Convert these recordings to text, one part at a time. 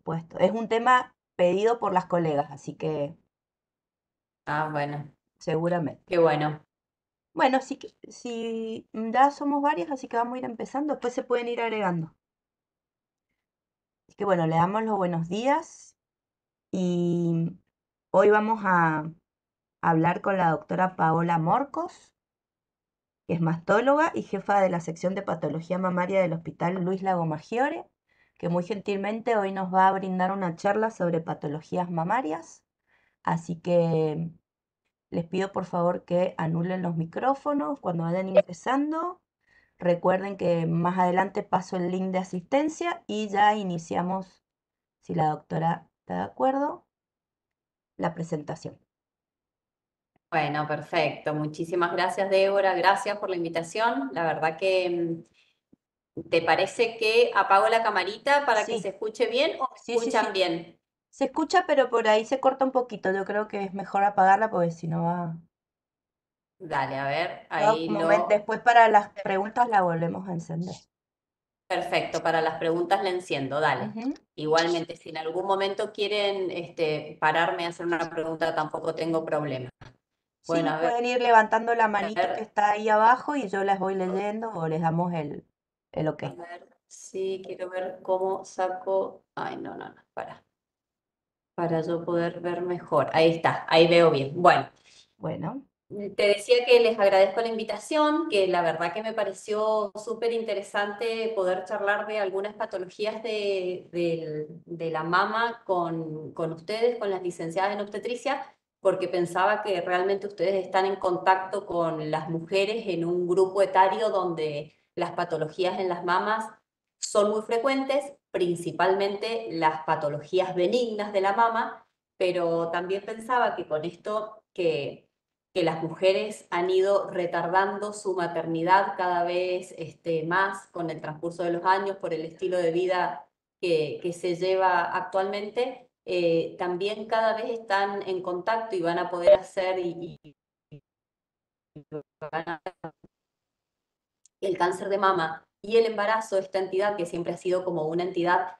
supuesto. Es un tema pedido por las colegas, así que Ah, bueno, seguramente. qué bueno. Bueno, si ya somos varias, así que vamos a ir empezando. Después se pueden ir agregando. Así que bueno, le damos los buenos días y hoy vamos a hablar con la doctora Paola Morcos, que es mastóloga y jefa de la sección de patología mamaria del Hospital Luis Lago Maggiore, que muy gentilmente hoy nos va a brindar una charla sobre patologías mamarias. Así que les pido por favor que anulen los micrófonos cuando vayan ingresando. Recuerden que más adelante paso el link de asistencia y ya iniciamos, si la doctora está de acuerdo, la presentación. Bueno, perfecto. Muchísimas gracias, Débora. Gracias por la invitación. La verdad que, ¿te parece que apago la camarita para que se Sí, escuche bien o me sí. escuchan bien? Se escucha, pero por ahí se corta un poquito. Yo creo que es mejor apagarla porque si no va... Dale, a ver, Todo ahí lo... después para las preguntas la volvemos a encender. Perfecto, para las preguntas le enciendo, dale. Ujú. Igualmente, si en algún momento quieren pararme a hacer una pregunta, tampoco tengo problema. Bueno, Sí, pueden ir levantando la manito que ver, está ahí abajo y yo las voy leyendo o les damos el ok. a ver, sí, quiero ver cómo saco... Ay, no, para yo poder ver mejor. Ahí está, ahí veo bien. Bueno. Bueno, Te decía que les agradezco la invitación, que la verdad que me pareció súper interesante poder charlar de algunas patologías de la mama con ustedes, con las licenciadas en obstetricia, porque pensaba que realmente ustedes están en contacto con las mujeres en un grupo etario donde las patologías en las mamas son muy frecuentes, principalmente las patologías benignas de la mama, pero también pensaba que con esto que las mujeres han ido retardando su maternidad cada vez más con el transcurso de los años por el estilo de vida que se lleva actualmente, también cada vez están en contacto y van a poder hacer van a- el cáncer de mama y el embarazo, esta entidad que siempre ha sido como una entidad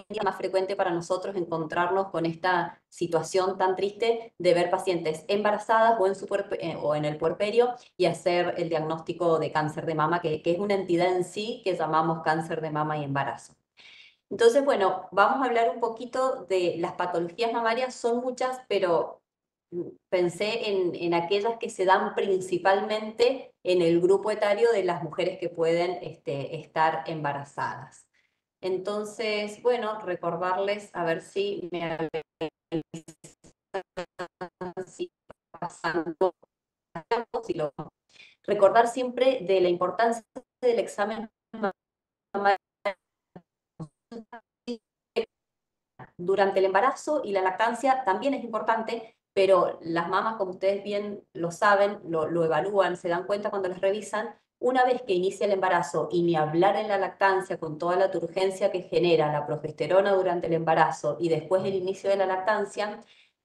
día más frecuente para nosotros encontrarnos con esta situación tan triste de ver pacientes embarazadas o o en el puerperio y hacer el diagnóstico de cáncer de mama, que es una entidad en sí que llamamos cáncer de mama y embarazo. Entonces, bueno, vamos a hablar un poquito de las patologías mamarias, son muchas, pero pensé en aquellas que se dan principalmente en el grupo etario de las mujeres que pueden estar embarazadas. Entonces, bueno, recordarles, a ver si me si pasando, si lo- recordar siempre de la importancia del examen mamario durante el embarazo y la lactancia también es importante, pero las mamás, como ustedes bien lo saben, lo evalúan, se dan cuenta cuando las revisan, una vez que inicia el embarazo y ni hablar en la lactancia con toda la turgencia que genera la progesterona durante el embarazo y después el inicio de la lactancia,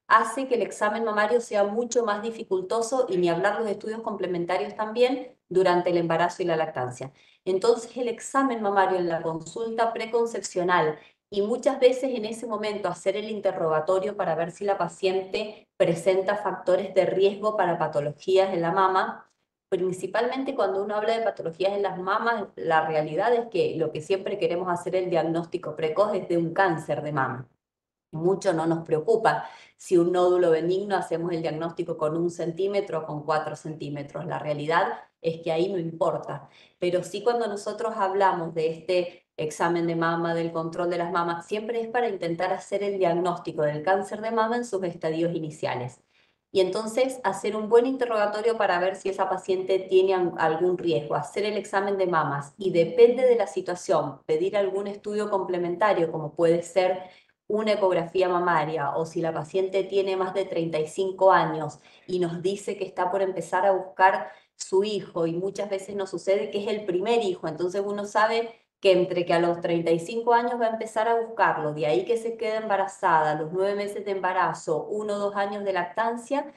hace que el examen mamario sea mucho más dificultoso y ni hablar los estudios complementarios también durante el embarazo y la lactancia. Entonces el examen mamario en la consulta preconcepcional y muchas veces en ese momento hacer el interrogatorio para ver si la paciente presenta factores de riesgo para patologías en la mama. Principalmente cuando uno habla de patologías en las mamas, la realidad es que lo que siempre queremos hacer el diagnóstico precoz es de un cáncer de mama. Mucho no nos preocupa si un nódulo benigno hacemos el diagnóstico con 1 centímetro o con 4 centímetros. La realidad es que ahí no importa. Pero sí cuando nosotros hablamos de este examen de mama, del control de las mamas, siempre es para intentar hacer el diagnóstico del cáncer de mama en sus estadios iniciales. Y entonces hacer un buen interrogatorio para ver si esa paciente tiene algún riesgo, hacer el examen de mamas y depende de la situación, pedir algún estudio complementario como puede ser una ecografía mamaria o si la paciente tiene más de 35 años y nos dice que está por empezar a buscar su hijo y muchas veces nos sucede que es el primer hijo, entonces uno sabe que entre que a los 35 años va a empezar a buscarlo, de ahí que se queda embarazada, los 9 meses de embarazo, 1 o 2 años de lactancia,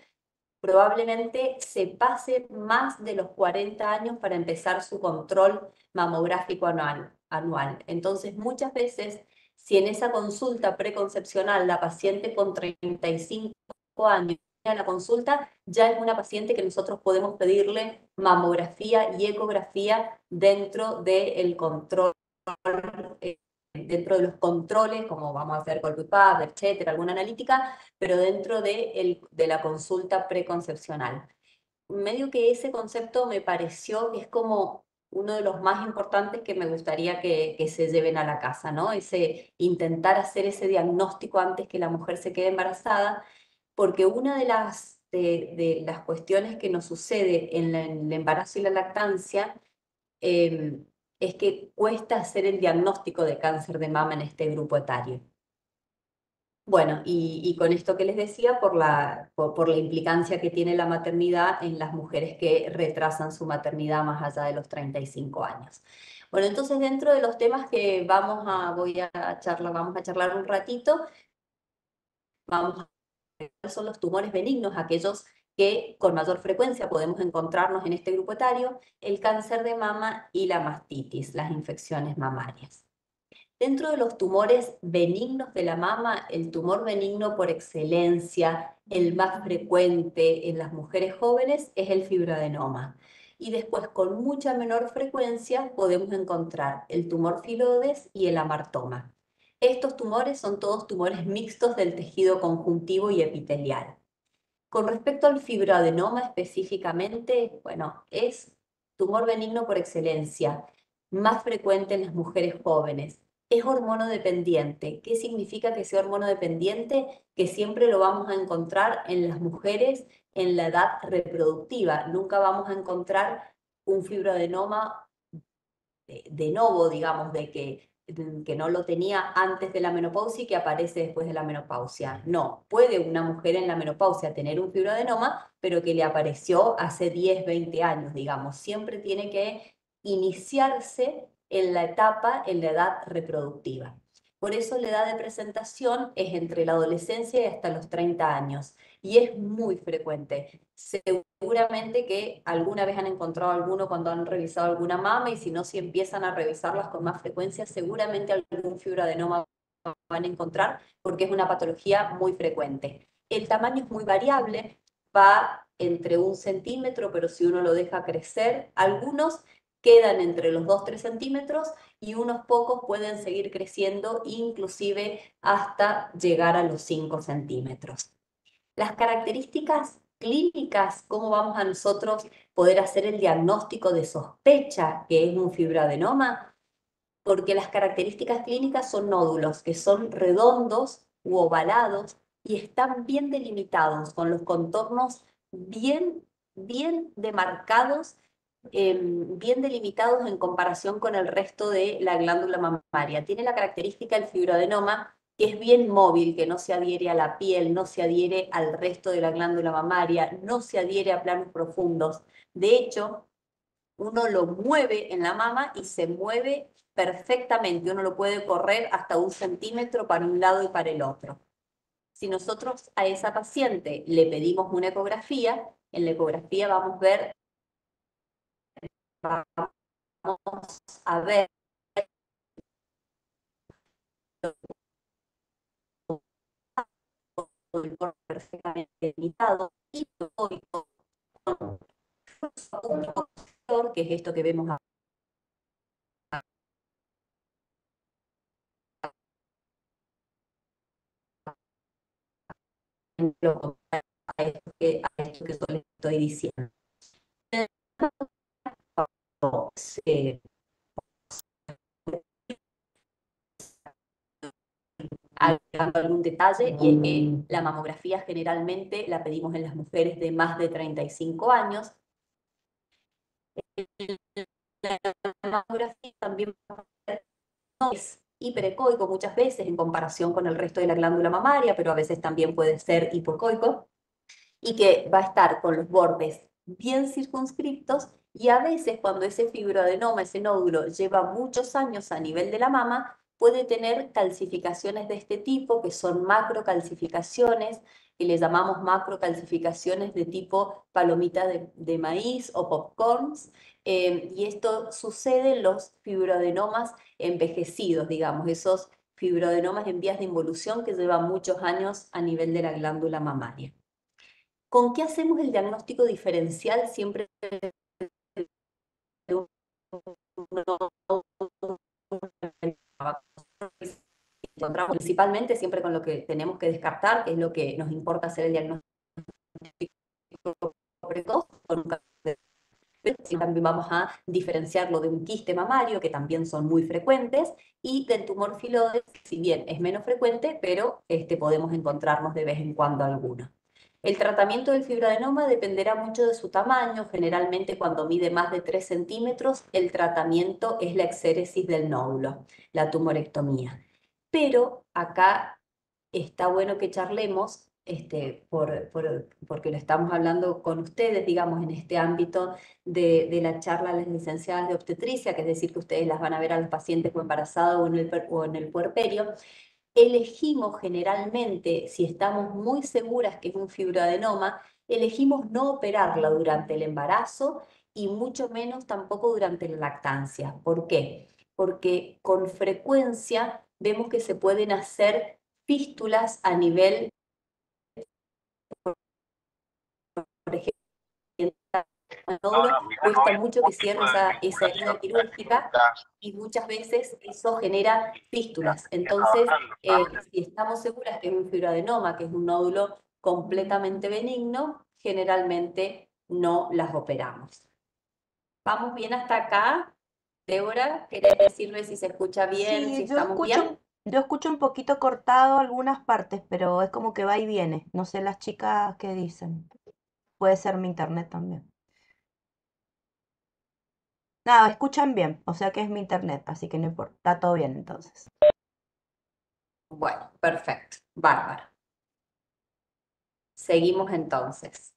probablemente se pase más de los 40 años para empezar su control mamográfico anual. Entonces, muchas veces, si en esa consulta preconcepcional la paciente con 35 años a la consulta, ya es una paciente que nosotros podemos pedirle mamografía y ecografía dentro del control, dentro de los controles, como vamos a hacer Colpipab, etcétera, alguna analítica, pero dentro de la consulta preconcepcional. Medio que ese concepto me pareció que es como uno de los más importantes que me gustaría que se lleven a la casa, ¿no? Ese intentar hacer ese diagnóstico antes que la mujer se quede embarazada, porque una de las cuestiones que nos sucede en el embarazo y la lactancia eh, es que cuesta hacer el diagnóstico de cáncer de mama en este grupo etario. Bueno, y con esto que les decía, por la implicancia que tiene la maternidad en las mujeres que retrasan su maternidad más allá de los 35 años. Bueno, entonces dentro de los temas que vamos a charlar un ratito, vamos a ver cuáles son los tumores benignos, aquellos que con mayor frecuencia podemos encontrarnos en este grupo etario, el cáncer de mama y la mastitis, las infecciones mamarias. Dentro de los tumores benignos de la mama, el tumor benigno por excelencia, el más frecuente en las mujeres jóvenes, es el fibroadenoma. Y después, con mucha menor frecuencia, podemos encontrar el tumor filodes y el amartoma. Estos tumores son todos tumores mixtos del tejido conjuntivo y epitelial. Con respecto al fibroadenoma específicamente, bueno, es tumor benigno por excelencia, más frecuente en las mujeres jóvenes. Es hormonodependiente. ¿Qué significa que sea hormonodependiente? Que siempre lo vamos a encontrar en las mujeres en la edad reproductiva. Nunca vamos a encontrar un fibroadenoma de novo, digamos, que no lo tenía antes de la menopausia y que aparece después de la menopausia. No, puede una mujer en la menopausia tener un fibroadenoma, pero que le apareció hace 10, 20 años, digamos. Siempre tiene que iniciarse en la etapa, en la edad reproductiva. Por eso la edad de presentación es entre la adolescencia y hasta los 30 años. Y es muy frecuente. Seguramente que alguna vez han encontrado alguno cuando han revisado alguna mama y si no, si empiezan a revisarlas con más frecuencia, seguramente algún fibroadenoma van a encontrar porque es una patología muy frecuente. El tamaño es muy variable, va entre 1 centímetro, pero si uno lo deja crecer, algunos quedan entre los 2-3 centímetros y unos pocos pueden seguir creciendo, inclusive hasta llegar a los 5 centímetros. Las características clínicas, cómo vamos a nosotros poder hacer el diagnóstico de sospecha que es un fibroadenoma, porque las características clínicas son nódulos que son redondos u ovalados y están bien delimitados, con los contornos bien demarcados, bien delimitados en comparación con el resto de la glándula mamaria. Tiene la característica del fibroadenoma que es bien móvil, que no se adhiere a la piel, no se adhiere al resto de la glándula mamaria, no se adhiere a planos profundos. De hecho, uno lo mueve en la mama y se mueve perfectamente. Uno lo puede correr hasta 1 centímetro para un lado y para el otro. Si nosotros a esa paciente le pedimos una ecografía, en la ecografía vamos a ver el corte perfectamente limitado y que es esto que vemos a esto que yo les estoy diciendo. Eh, Agregando algún detalle, y es que la mamografía generalmente la pedimos en las mujeres de más de 35 años. La mamografía también no es hiperecoico muchas veces en comparación con el resto de la glándula mamaria, pero a veces también puede ser hipoecoico, y que va a estar con los bordes bien circunscriptos y a veces cuando ese fibroadenoma, ese nódulo, lleva muchos años a nivel de la mama, puede tener calcificaciones de este tipo, que son macrocalcificaciones, que le llamamos macrocalcificaciones de tipo palomita de maíz o popcorns, y esto sucede en los fibroadenomas envejecidos, digamos, esos fibroadenomas en vías de involución que llevan muchos años a nivel de la glándula mamaria. ¿Con qué hacemos el diagnóstico diferencial siempre de un encontramos principalmente siempre con lo que tenemos que descartar, que es lo que nos importa hacer el diagnóstico precoz, con un cáncer de seno. También vamos a diferenciarlo de un quiste mamario, que también son muy frecuentes, y del tumor filoides, si bien es menos frecuente, pero podemos encontrarnos de vez en cuando alguno. El tratamiento del fibroadenoma dependerá mucho de su tamaño. Generalmente cuando mide más de 3 centímetros, el tratamiento es la exéresis del nódulo, la tumorectomía. Pero acá está bueno que charlemos, porque lo estamos hablando con ustedes, digamos, en este ámbito de la charla a las licenciadas de obstetricia, que es decir, que ustedes las van a ver a los pacientes o embarazados o en el puerperio. Elegimos generalmente, si estamos muy seguras que es un fibroadenoma, elegimos no operarla durante el embarazo y mucho menos tampoco durante la lactancia. ¿Por qué? Porque con frecuencia vemos que se pueden hacer fístulas a nivel, por ejemplo, el nódulo, cuesta mucho que cierre esa herida quirúrgica y muchas veces eso genera fístulas. Entonces, si estamos seguras que es un fibroadenoma, que es un nódulo completamente benigno, generalmente no las operamos. ¿Vamos bien hasta acá? Débora, ¿querés decirme si se escucha bien, si Sí, estamos bien? yo escucho un poquito cortado algunas partes, pero es como que va y viene. No sé las chicas qué dicen. Puede ser mi internet también. Nada, escuchan bien, o sea que es mi internet, así que no importa. Está todo bien entonces. Bueno, perfecto, bárbaro. Seguimos entonces.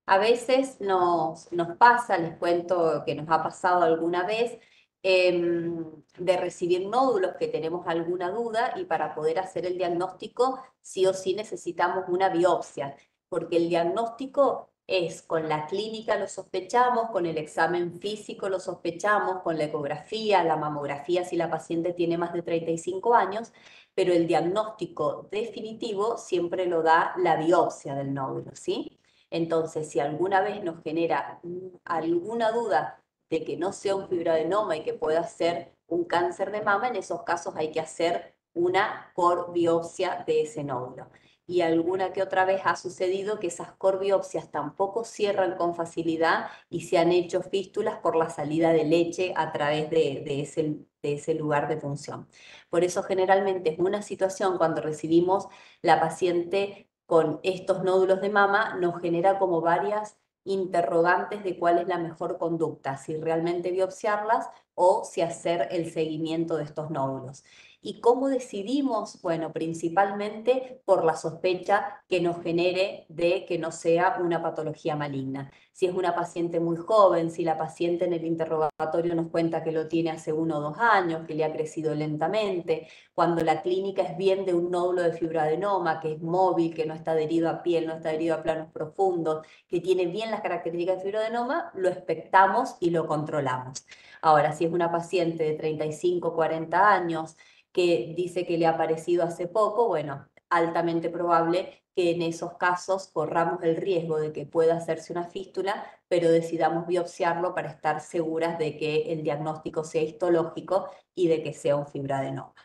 A veces nos pasa, les cuento que nos ha pasado alguna vez, de recibir nódulos que tenemos alguna duda y para poder hacer el diagnóstico sí o sí necesitamos una biopsia, porque el diagnóstico es con la clínica lo sospechamos, con el examen físico lo sospechamos, con la ecografía, la mamografía si la paciente tiene más de 35 años, pero el diagnóstico definitivo siempre lo da la biopsia del nódulo, ¿sí? Entonces, si alguna vez nos genera alguna duda de que no sea un fibroadenoma y que pueda ser un cáncer de mama, en esos casos hay que hacer una core biopsia de ese nódulo. Y alguna que otra vez ha sucedido que esas core biopsias tampoco cierran con facilidad y se han hecho fístulas por la salida de leche a través de ese lugar de punción. Por eso generalmente es una situación cuando recibimos la paciente con estos nódulos de mama nos genera como varias interrogantes de cuál es la mejor conducta, si realmente biopsiarlas o si hacer el seguimiento de estos nódulos. ¿Y cómo decidimos? Bueno, principalmente por la sospecha que nos genere de que no sea una patología maligna. Si es una paciente muy joven, si la paciente en el interrogatorio nos cuenta que lo tiene hace 1 o 2 años, que le ha crecido lentamente, cuando la clínica es bien de un nódulo de fibroadenoma, que es móvil, que no está adherido a piel, no está adherido a planos profundos, que tiene bien las características de fibroadenoma, lo expectamos y lo controlamos. Ahora, si es una paciente de 35, 40 años que dice que le ha aparecido hace poco, bueno, altamente probable que en esos casos corramos el riesgo de que pueda hacerse una fístula, pero decidamos biopsiarlo para estar seguras de que el diagnóstico sea histológico y de que sea un fibroadenoma.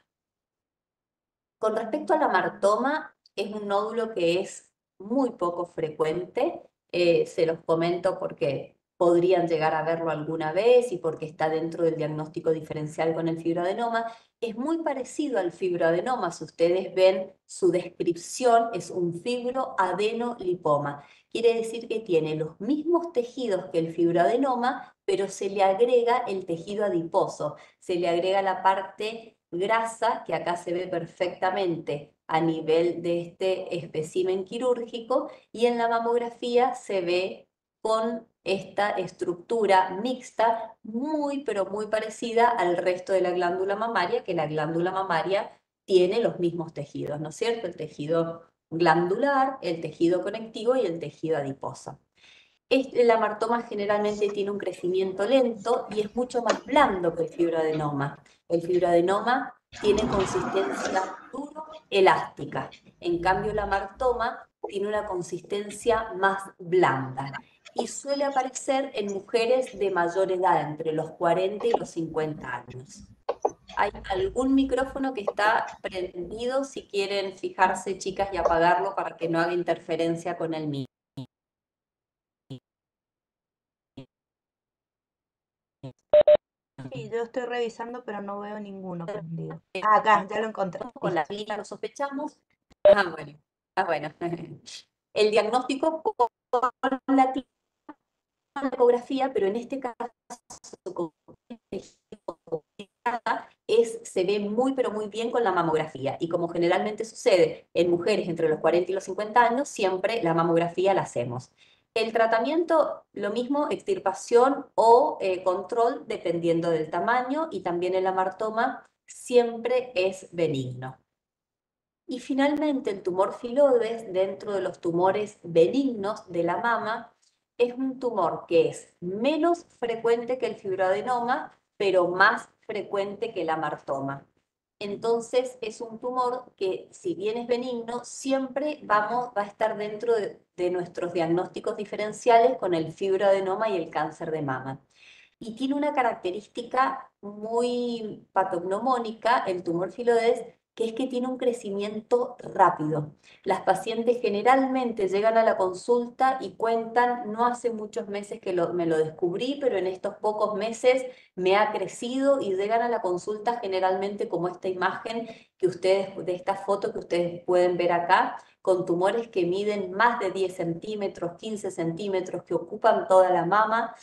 Con respecto a la martoma, es un nódulo que es muy poco frecuente. Se los comento porque podrían llegar a verlo alguna vez y porque está dentro del diagnóstico diferencial con el fibroadenoma. Es muy parecido al fibroadenoma. Si ustedes ven su descripción, es un fibroadenolipoma. Quiere decir que tiene los mismos tejidos que el fibroadenoma, pero se le agrega el tejido adiposo, se le agrega la parte grasa, que acá se ve perfectamente a nivel de este espécimen quirúrgico, y en la mamografía se ve con esta estructura mixta muy, pero muy parecida al resto de la glándula mamaria, que la glándula mamaria tiene los mismos tejidos, ¿no es cierto? El tejido glandular, el tejido conectivo y el tejido adiposo. El amartoma generalmente tiene un crecimiento lento y es mucho más blando que el fibroadenoma. El fibroadenoma tiene consistencia duro, elástica. En cambio, el amartoma tiene una consistencia más blanda y suele aparecer en mujeres de mayor edad, entre los 40 y los 50 años. Hay algún micrófono que está prendido, si quieren fijarse, chicas, y apagarlo para que no haga interferencia con el mío. Sí, yo estoy revisando, pero no veo ninguno prendido. Ah, acá, ya lo encontré. Con la Listo. clínica lo sospechamos. Ah, bueno. Ah, bueno. El diagnóstico con la clínica, la ecografía, pero en este caso, como se ve muy, pero muy bien con la mamografía. Y como generalmente sucede en mujeres entre los 40 y los 50 años, siempre la mamografía la hacemos. El tratamiento, lo mismo, extirpación o control, dependiendo del tamaño, y también el amartoma siempre es benigno. Y finalmente, el tumor filodes, dentro de los tumores benignos de la mama, es un tumor que es menos frecuente que el fibroadenoma, pero más frecuente que el amartoma. Entonces, es un tumor que, si bien es benigno, siempre va a estar dentro de nuestros diagnósticos diferenciales con el fibroadenoma y el cáncer de mama. Y tiene una característica muy patognomónica, el tumor filodes, que es que tiene un crecimiento rápido. Las pacientes generalmente llegan a la consulta y cuentan: no hace muchos meses que me lo descubrí, pero en estos pocos meses me ha crecido, y llegan a la consulta generalmente como esta imagen que ustedes, de esta foto que ustedes pueden ver acá, con tumores que miden más de 10 centímetros, 15 centímetros, que ocupan toda la mama,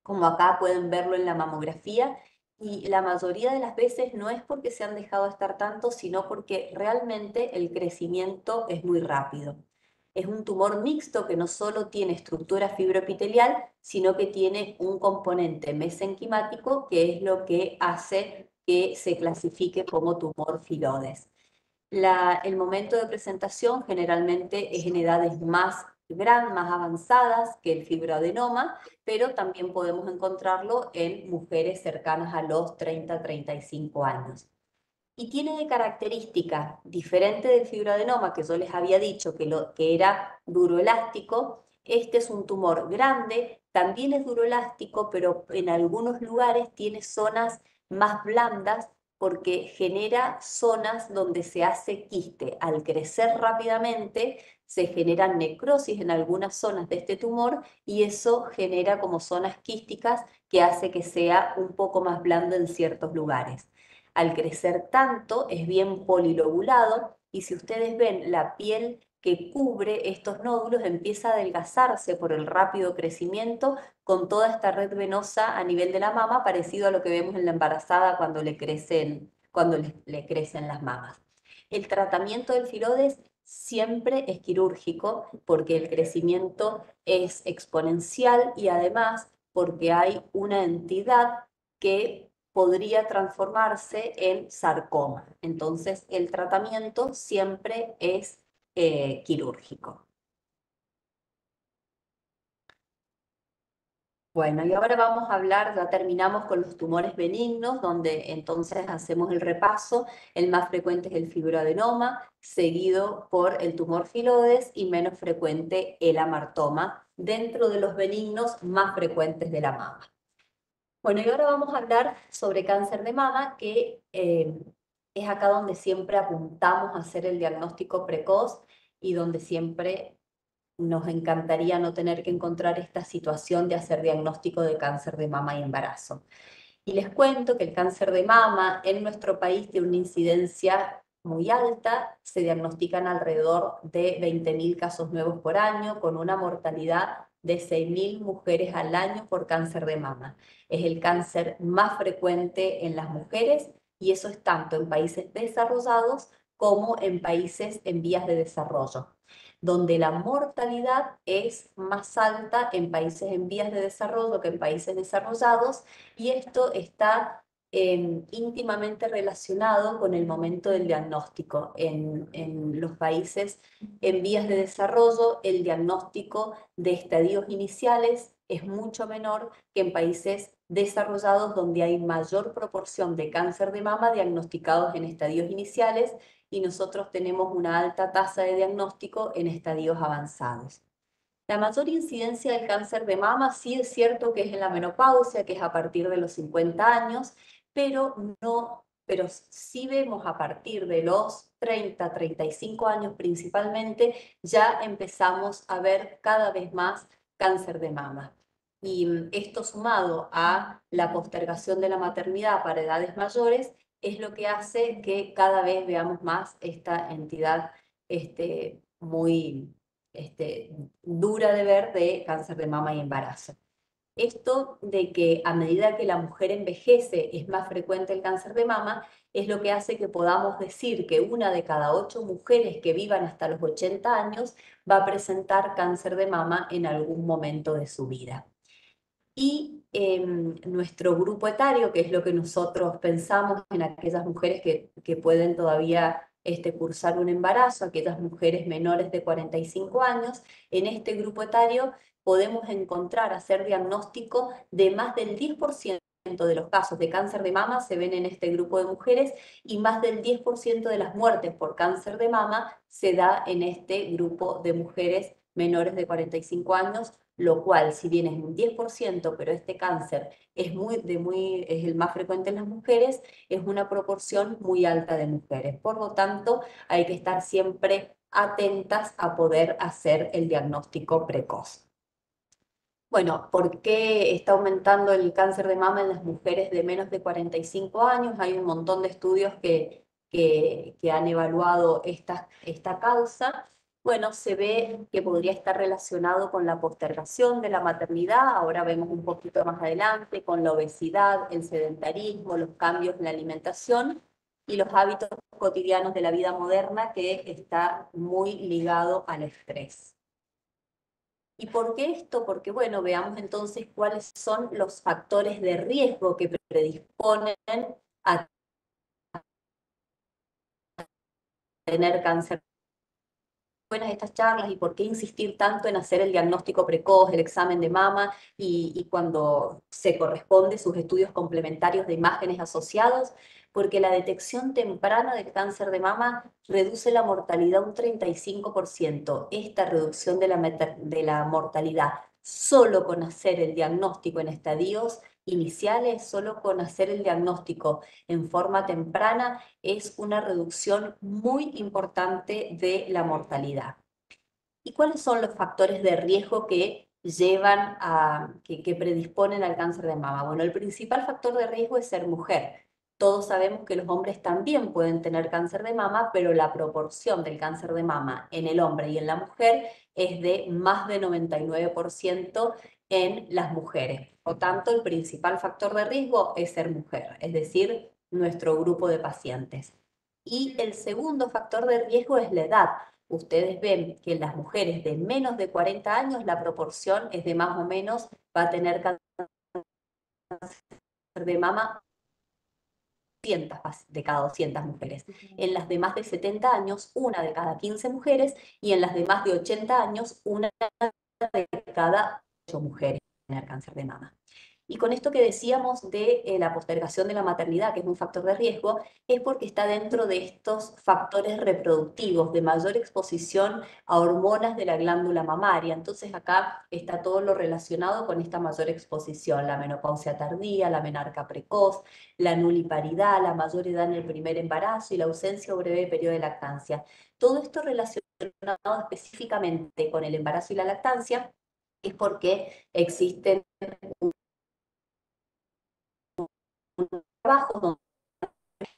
como acá pueden verlo en la mamografía, y la mayoría de las veces no es porque se han dejado estar tanto, sino porque realmente el crecimiento es muy rápido. Es un tumor mixto que no solo tiene estructura fibroepitelial, sino que tiene un componente mesenquimático, que es lo que hace que se clasifique como tumor filodes. El momento de presentación generalmente es en edades más grandes, más avanzadas que el fibroadenoma, pero también podemos encontrarlo en mujeres cercanas a los 30-35 años. Y tiene de característica diferente del fibroadenoma, que yo les había dicho que era duroelástico. Este es un tumor grande, también es duroelástico, pero en algunos lugares tiene zonas más blandas, porque genera zonas donde se hace quiste. Al crecer rápidamente se generan necrosis en algunas zonas de este tumor, y eso genera como zonas quísticas, que hace que sea un poco más blando en ciertos lugares. Al crecer tanto es bien polilobulado, y si ustedes ven, la piel que cubre estos nódulos empieza a adelgazarse por el rápido crecimiento, con toda esta red venosa a nivel de la mama, parecido a lo que vemos en la embarazada cuando le crecen las mamas. El tratamiento del filodes siempre es quirúrgico, porque el crecimiento es exponencial, y además porque hay una entidad que podría transformarse en sarcoma. Entonces, el tratamiento siempre es quirúrgico. Bueno, y ahora vamos a hablar, ya terminamos con los tumores benignos, donde entonces hacemos el repaso. El más frecuente es el fibroadenoma, seguido por el tumor filodes, y menos frecuente el amartoma, dentro de los benignos más frecuentes de la mama. Bueno, y ahora vamos a hablar sobre cáncer de mama, que es acá donde siempre apuntamos a hacer el diagnóstico precoz, y donde siempre nos encantaría no tener que encontrar esta situación de hacer diagnóstico de cáncer de mama y embarazo. Y les cuento que el cáncer de mama en nuestro país tiene una incidencia muy alta. Se diagnostican alrededor de 20.000 casos nuevos por año, con una mortalidad de 6.000 mujeres al año por cáncer de mama. Es el cáncer más frecuente en las mujeres, y eso es tanto en países desarrollados como en países en vías de desarrollo, donde la mortalidad es más alta en países en vías de desarrollo que en países desarrollados, y esto está íntimamente relacionado con el momento del diagnóstico. En los países en vías de desarrollo, el diagnóstico de estadios iniciales es mucho menor que en países desarrollados donde hay mayor proporción de cáncer de mama diagnosticados en estadios iniciales y nosotros tenemos una alta tasa de diagnóstico en estadios avanzados. La mayor incidencia del cáncer de mama sí es cierto que es en la menopausia, que es a partir de los 50 años, pero sí vemos a partir de los 30, 35 años principalmente, ya empezamos a ver cada vez más cáncer de mama. Y esto sumado a la postergación de la maternidad para edades mayores es lo que hace que cada vez veamos más esta entidad muy dura de ver de cáncer de mama y embarazo. Esto de que a medida que la mujer envejece es más frecuente el cáncer de mama, es lo que hace que podamos decir que una de cada 8 mujeres que vivan hasta los 80 años va a presentar cáncer de mama en algún momento de su vida. Y nuestro grupo etario, que es lo que nosotros pensamos en aquellas mujeres que pueden todavía cursar un embarazo, aquellas mujeres menores de 45 años, en este grupo etario podemos encontrar, hacer diagnóstico de más del 10% de los casos de cáncer de mama se ven en este grupo de mujeres y más del 10% de las muertes por cáncer de mama se da en este grupo de mujeres menores de 45 años, lo cual, si bien es un 10%, pero este cáncer es es el más frecuente en las mujeres, es una proporción muy alta de mujeres. Por lo tanto, hay que estar siempre atentas a poder hacer el diagnóstico precoz. Bueno, ¿por qué está aumentando el cáncer de mama en las mujeres de menos de 45 años? Hay un montón de estudios que han evaluado esta causa. Bueno, se ve que podría estar relacionado con la postergación de la maternidad, ahora vemos un poquito más adelante, con la obesidad, el sedentarismo, los cambios en la alimentación y los hábitos cotidianos de la vida moderna que está muy ligado al estrés. ¿Y por qué esto? Porque, bueno, veamos entonces cuáles son los factores de riesgo que predisponen a tener cáncer. Buenas estas charlas y por qué insistir tanto en hacer el diagnóstico precoz, el examen de mama y cuando se corresponde sus estudios complementarios de imágenes asociados, porque la detección temprana del cáncer de mama reduce la mortalidad un 35%. Esta reducción de la mortalidad solo con hacer el diagnóstico en estadios iniciales, solo con hacer el diagnóstico en forma temprana, es una reducción muy importante de la mortalidad. ¿Y cuáles son los factores de riesgo que que predisponen al cáncer de mama? Bueno, el principal factor de riesgo es ser mujer. Todos sabemos que los hombres también pueden tener cáncer de mama, pero la proporción del cáncer de mama en el hombre y en la mujer es de más de 99% en las mujeres. Por tanto, el principal factor de riesgo es ser mujer, es decir, nuestro grupo de pacientes. Y el segundo factor de riesgo es la edad. Ustedes ven que en las mujeres de menos de 40 años la proporción es de más o menos, va a tener cáncer de mama 100 de cada 200 mujeres. En las de más de 70 años, una de cada 15 mujeres, y en las de más de 80 años, una de cada 8 mujeres tener cáncer de mama. Y con esto que decíamos de la postergación de la maternidad, que es un factor de riesgo, es porque está dentro de estos factores reproductivos de mayor exposición a hormonas de la glándula mamaria. Entonces acá está todo lo relacionado con esta mayor exposición, la menopausia tardía, la menarca precoz, la nuliparidad, la mayor edad en el primer embarazo y la ausencia o breve periodo de lactancia. Todo esto relacionado específicamente con el embarazo y la lactancia es porque existen trabajos donde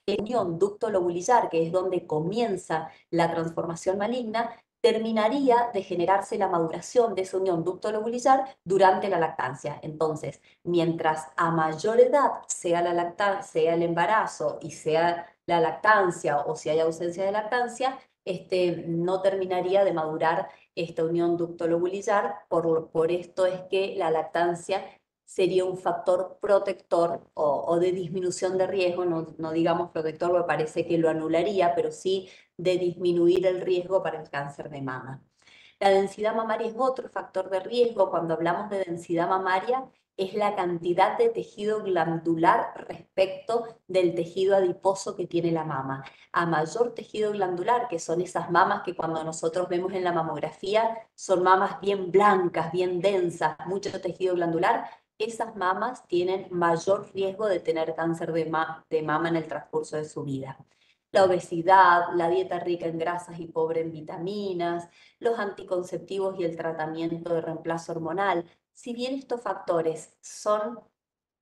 la unión ducto-lobulillar, que es donde comienza la transformación maligna, terminaría de generarse la maduración de esa unión ducto-lobulillar durante la lactancia. Entonces, mientras a mayor edad sea la lactancia, sea el embarazo y sea la lactancia o si hay ausencia de lactancia, no terminaría de madurar esta unión ducto-lobulillar, por esto es que la lactancia sería un factor protector o de disminución de riesgo, no digamos protector, me parece que lo anularía, pero sí de disminuir el riesgo para el cáncer de mama. La densidad mamaria es otro factor de riesgo. Cuando hablamos de densidad mamaria, es la cantidad de tejido glandular respecto del tejido adiposo que tiene la mama. A mayor tejido glandular, que son esas mamas que cuando nosotros vemos en la mamografía, son mamas bien blancas, bien densas, mucho tejido glandular, esas mamas tienen mayor riesgo de tener cáncer de mama en el transcurso de su vida. La obesidad, la dieta rica en grasas y pobre en vitaminas, los anticonceptivos y el tratamiento de reemplazo hormonal. Si bien estos factores son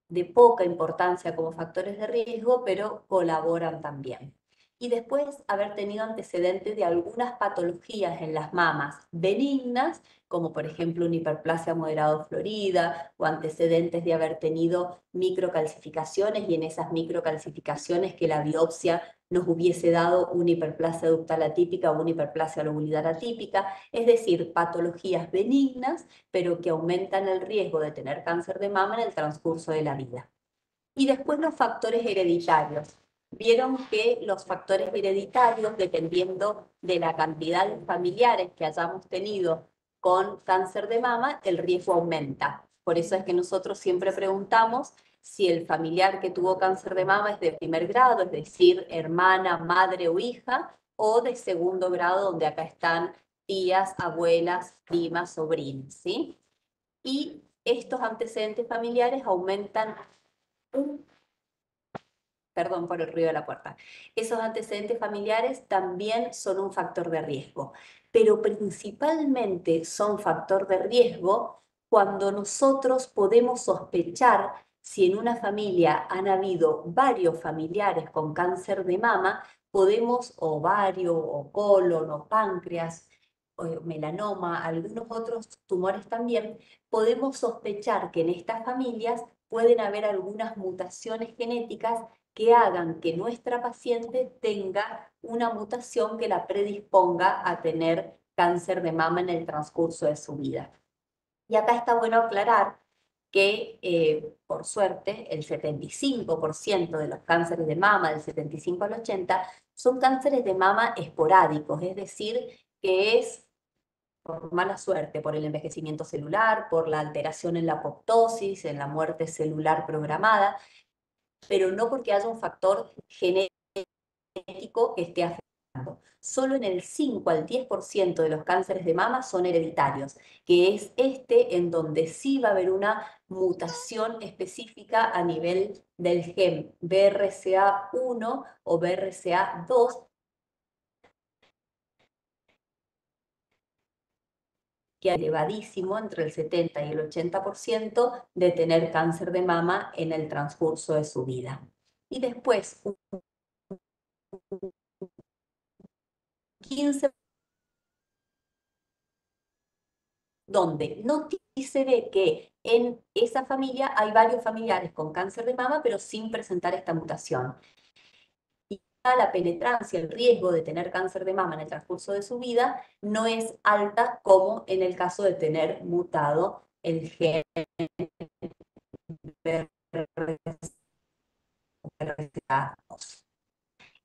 de poca importancia como factores de riesgo, pero colaboran también. Y después haber tenido antecedentes de algunas patologías en las mamas benignas, como por ejemplo una hiperplasia moderado florida, o antecedentes de haber tenido microcalcificaciones y en esas microcalcificaciones que la biopsia nos hubiese dado una hiperplasia ductal atípica o una hiperplasia lobulidar atípica, es decir, patologías benignas, pero que aumentan el riesgo de tener cáncer de mama en el transcurso de la vida. Y después los factores hereditarios. Vieron que los factores hereditarios, dependiendo de la cantidad de familiares que hayamos tenido con cáncer de mama, el riesgo aumenta. Por eso es que nosotros siempre preguntamos si el familiar que tuvo cáncer de mama es de primer grado, es decir, hermana, madre o hija, o de segundo grado, donde acá están tías, abuelas, primas, sobrinas, ¿sí? Y estos antecedentes familiares aumentan perdón por el ruido de la puerta. Esos antecedentes familiares también son un factor de riesgo, pero principalmente son factor de riesgo cuando nosotros podemos sospechar si en una familia han habido varios familiares con cáncer de mama, podemos ovario o colon o páncreas, o melanoma, algunos otros tumores también, podemos sospechar que en estas familias pueden haber algunas mutaciones genéticas que hagan que nuestra paciente tenga una mutación que la predisponga a tener cáncer de mama en el transcurso de su vida. Y acá está bueno aclarar que, por suerte, el 75% de los cánceres de mama, del 75 al 80, son cánceres de mama esporádicos, es decir, que es por mala suerte, por el envejecimiento celular, por la alteración en la apoptosis, en la muerte celular programada, pero no porque haya un factor genético que esté afectando. Solo en el 5 al 10% de los cánceres de mama son hereditarios, que es este en donde sí va a haber una mutación específica a nivel del gen BRCA1 o BRCA2, que es elevadísimo, entre el 70 y el 80% de tener cáncer de mama en el transcurso de su vida. Y después, un 15% donde no se ve que en esa familia hay varios familiares con cáncer de mama, pero sin presentar esta mutación. Y la penetrancia, el riesgo de tener cáncer de mama en el transcurso de su vida no es alta como en el caso de tener mutado el gen BRCA2.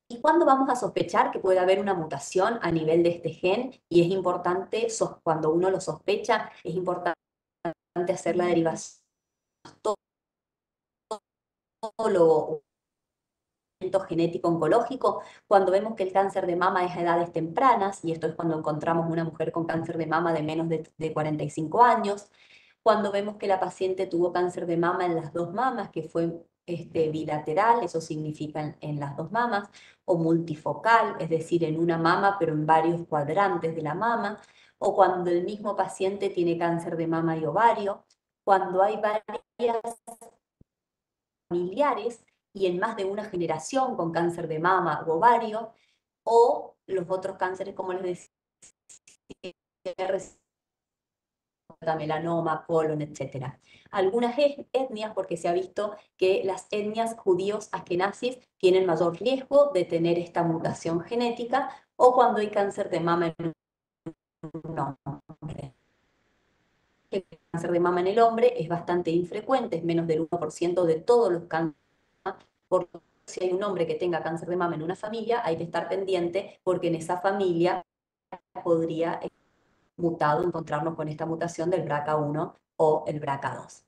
¿Y cuándo vamos a sospechar que puede haber una mutación a nivel de este gen? Y es importante, cuando uno lo sospecha, es importante hacer la derivación o genético oncológico, cuando vemos que el cáncer de mama es a edades tempranas, y esto es cuando encontramos una mujer con cáncer de mama de menos de 45 años, cuando vemos que la paciente tuvo cáncer de mama en las dos mamas, que fue bilateral, eso significa en las dos mamas, o multifocal, es decir, en una mama pero en varios cuadrantes de la mama, o cuando el mismo paciente tiene cáncer de mama y ovario, cuando hay varias familiares y en más de una generación con cáncer de mama u ovario, o los otros cánceres, como les decía, melanoma, colon, etc. Algunas etnias, porque se ha visto que las etnias judíos askenazis tienen mayor riesgo de tener esta mutación genética, o cuando hay cáncer de mama en un hombre. de mama en el hombre es bastante infrecuente, es menos del 1% de todos los cánceres. Por lo tanto, si hay un hombre que tenga cáncer de mama en una familia, hay que estar pendiente porque en esa familia podría mutado encontrarnos con esta mutación del BRCA1 o el BRCA2.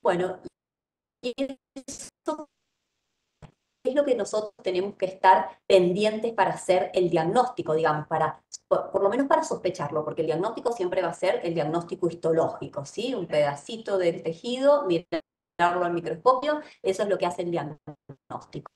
Bueno, y eso es lo que nosotros tenemos que estar pendientes para hacer el diagnóstico, digamos, por lo menos para sospecharlo, porque el diagnóstico siempre va a ser el diagnóstico histológico, ¿sí? Un pedacito del tejido, mirarlo al microscopio, eso es lo que hace el diagnóstico.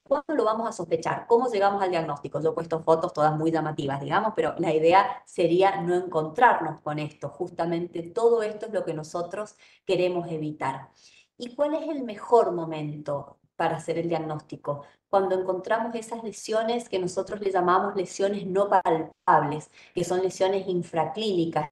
¿Cuándo lo vamos a sospechar? ¿Cómo llegamos al diagnóstico? Yo he puesto fotos todas muy llamativas, digamos, pero la idea sería no encontrarnos con esto. Justamente todo esto es lo que nosotros queremos evitar. ¿Y cuál es el mejor momento para hacer el diagnóstico? Cuando encontramos esas lesiones que nosotros le llamamos lesiones no palpables, que son lesiones infraclínicas.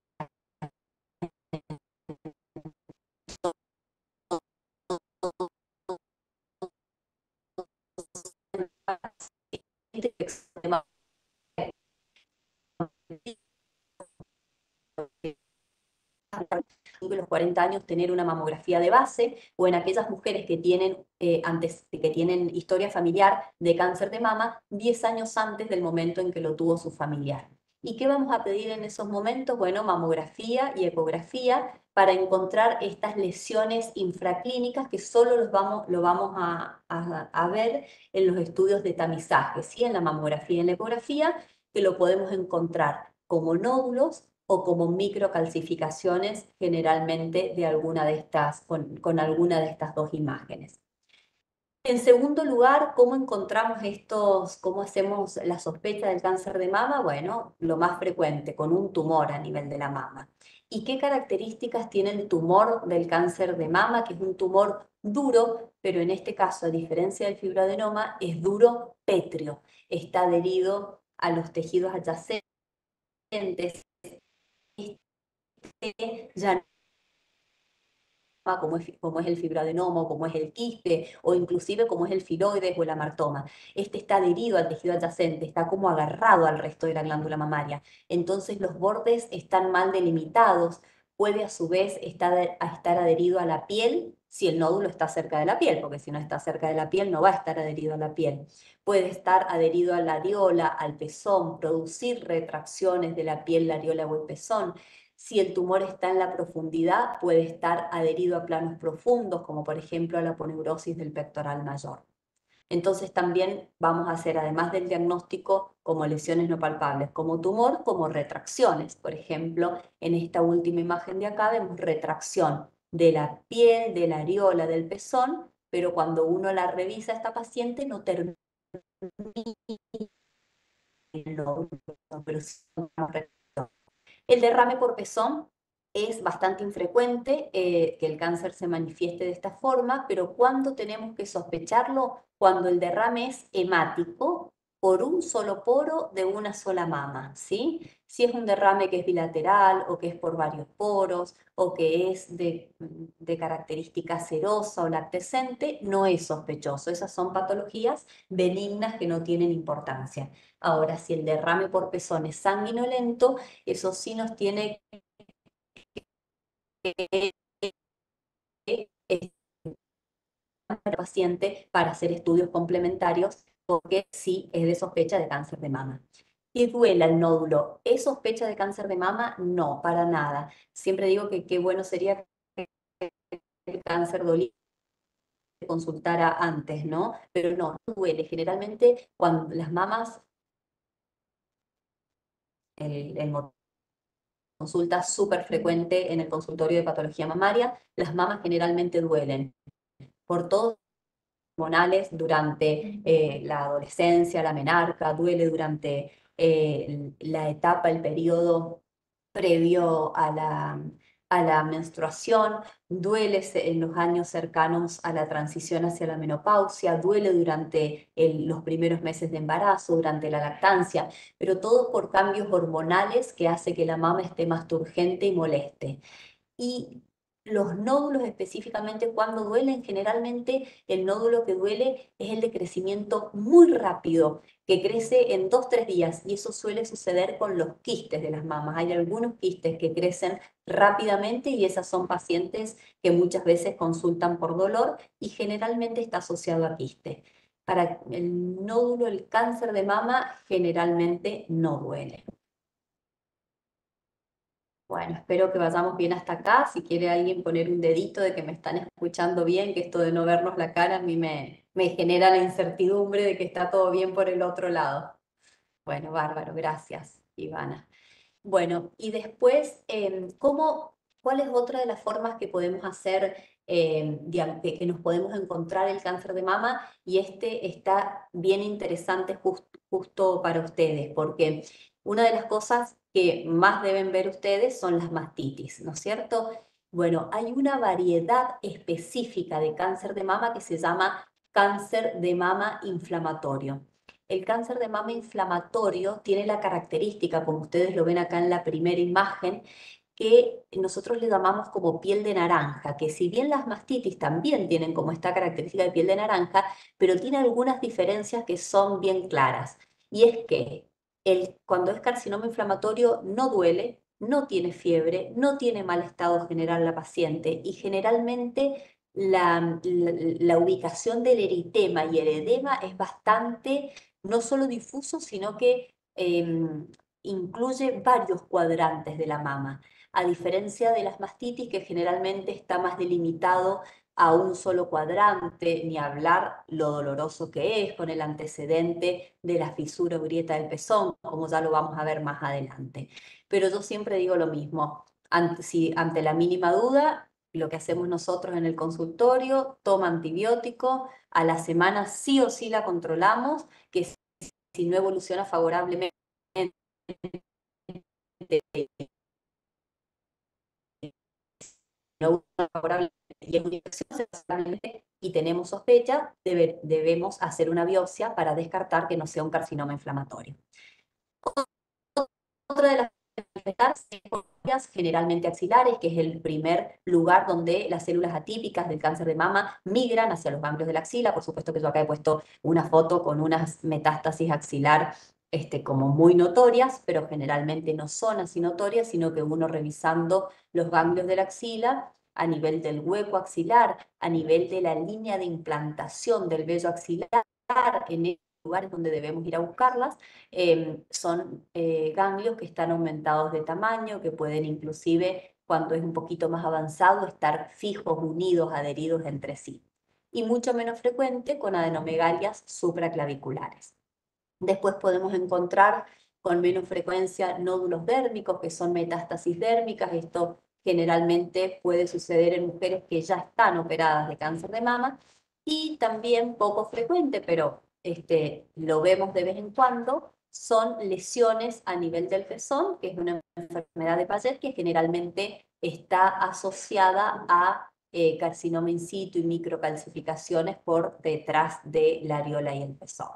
De los 40 años tener una mamografía de base, o en aquellas mujeres que tienen, que tienen historia familiar de cáncer de mama 10 años antes del momento en que lo tuvo su familiar. ¿Y qué vamos a pedir en esos momentos? Bueno, mamografía y ecografía para encontrar estas lesiones infraclínicas que solo lo vamos a ver en los estudios de tamizaje, ¿sí? En la mamografía y en la ecografía, que lo podemos encontrar como nódulos o como microcalcificaciones generalmente de alguna de estas, con alguna de estas dos imágenes. En segundo lugar, ¿cómo encontramos cómo hacemos la sospecha del cáncer de mama? Bueno, lo más frecuente, con un tumor a nivel de la mama. ¿Y qué características tiene el tumor del cáncer de mama? Que es un tumor duro, pero en este caso, a diferencia del fibroadenoma, es duro pétreo. Está adherido a los tejidos adyacentes, ya como es el fibroadenoma, como es el quiste, o inclusive como es el filoides o el amartoma. Este está adherido al tejido adyacente, está como agarrado al resto de la glándula mamaria. Entonces los bordes están mal delimitados, puede a su vez estar adherido a la piel si el nódulo está cerca de la piel, porque si no está cerca de la piel no va a estar adherido a la piel. Puede estar adherido a la areola, al pezón, producir retracciones de la piel, la areola o el pezón. Si el tumor está en la profundidad, puede estar adherido a planos profundos, como por ejemplo a la aponeurosis del pectoral mayor. Entonces también vamos a hacer, además del diagnóstico, como lesiones no palpables, como tumor, como retracciones. Por ejemplo, en esta última imagen de acá vemos retracción de la piel, de la areola, del pezón, pero cuando uno la revisa a esta paciente no termina el nódulo, pero sí una retracción. El derrame por pezón es bastante infrecuente que el cáncer se manifieste de esta forma, pero ¿cuándo tenemos que sospecharlo? Cuando el derrame es hemático por un solo poro de una sola mama, ¿sí? Si es un derrame que es bilateral o que es por varios poros o que es de característica serosa o lactescente, no es sospechoso. Esas son patologías benignas que no tienen importancia. Ahora, si el derrame por pezón es sanguinolento, eso sí nos tiene que al paciente para hacer estudios complementarios porque sí es de sospecha de cáncer de mama. ¿Y duela el nódulo? ¿Es sospecha de cáncer de mama? No, para nada. Siempre digo que qué bueno sería que el cáncer doliera consultara antes, ¿no? Pero no duele. Generalmente cuando las mamas, el consulta súper frecuente en el consultorio de patología mamaria, las mamas generalmente duelen por todos hormonales durante la adolescencia, la menarca, duele durante la etapa, el periodo previo a la menstruación, duele en los años cercanos a la transición hacia la menopausia, duele durante los primeros meses de embarazo, durante la lactancia, pero todo por cambios hormonales que hace que la mama esté más turgente y moleste. Y Los nódulos específicamente cuando duelen, generalmente el nódulo que duele es el de crecimiento muy rápido, que crece en 2, 3 días, y eso suele suceder con los quistes de las mamas. Hay algunos quistes que crecen rápidamente y esas son pacientes que muchas veces consultan por dolor y generalmente está asociado a quistes. Para el nódulo, el cáncer de mama, generalmente no duele. Bueno, espero que vayamos bien hasta acá. Si quiere alguien poner un dedito de que me están escuchando bien, que esto de no vernos la cara a mí me genera la incertidumbre de que está todo bien por el otro lado. Bueno, bárbaro, gracias, Ivana. Bueno, y después, ¿cuál es otra de las formas que podemos hacer, que nos podemos encontrar el cáncer de mama? Y este está bien interesante justo para ustedes, porque una de las cosas que más deben ver ustedes son las mastitis, ¿no es cierto? Bueno, hay una variedad específica de cáncer de mama que se llama cáncer de mama inflamatorio. El cáncer de mama inflamatorio tiene la característica, como ustedes lo ven acá en la primera imagen, que nosotros le llamamos como piel de naranja, que si bien las mastitis también tienen como esta característica de piel de naranja, pero tiene algunas diferencias que son bien claras. Y es que cuando es carcinoma inflamatorio no duele, no tiene fiebre, no tiene mal estado general la paciente y generalmente la ubicación del eritema y el edema es bastante no solo difuso, sino que incluye varios cuadrantes de la mama, a diferencia de las mastitis que generalmente está más delimitado a un solo cuadrante, ni hablar lo doloroso que es con el antecedente de la fisura o grieta del pezón, como ya lo vamos a ver más adelante. Pero yo siempre digo lo mismo, ante la mínima duda, lo que hacemos nosotros en el consultorio, toma antibiótico, a la semana sí o sí la controlamos, que si no evoluciona favorablemente, no evoluciona favorablemente y es una infección y tenemos sospecha, debemos hacer una biopsia para descartar que no sea un carcinoma inflamatorio. Otra de las enfermedades generalmente axilares, que es el primer lugar donde las células atípicas del cáncer de mama migran hacia los ganglios de la axila. Por supuesto que yo acá he puesto una foto con unas metástasis axilar como muy notorias, pero generalmente no son así notorias, sino que uno revisando los ganglios de la axila a nivel del hueco axilar, a nivel de la línea de implantación del vello axilar, en lugares donde debemos ir a buscarlas, son ganglios que están aumentados de tamaño, que pueden inclusive, cuando es un poquito más avanzado, estar fijos, unidos, adheridos entre sí. Y mucho menos frecuente con adenomegalias supraclaviculares. Después podemos encontrar con menos frecuencia nódulos dérmicos, que son metástasis dérmicas. Esto generalmente puede suceder en mujeres que ya están operadas de cáncer de mama. Y también poco frecuente, pero lo vemos de vez en cuando, son lesiones a nivel del pezón, que es una enfermedad de Paget que generalmente está asociada a carcinoma in situ y microcalcificaciones por detrás de la areola y el pezón.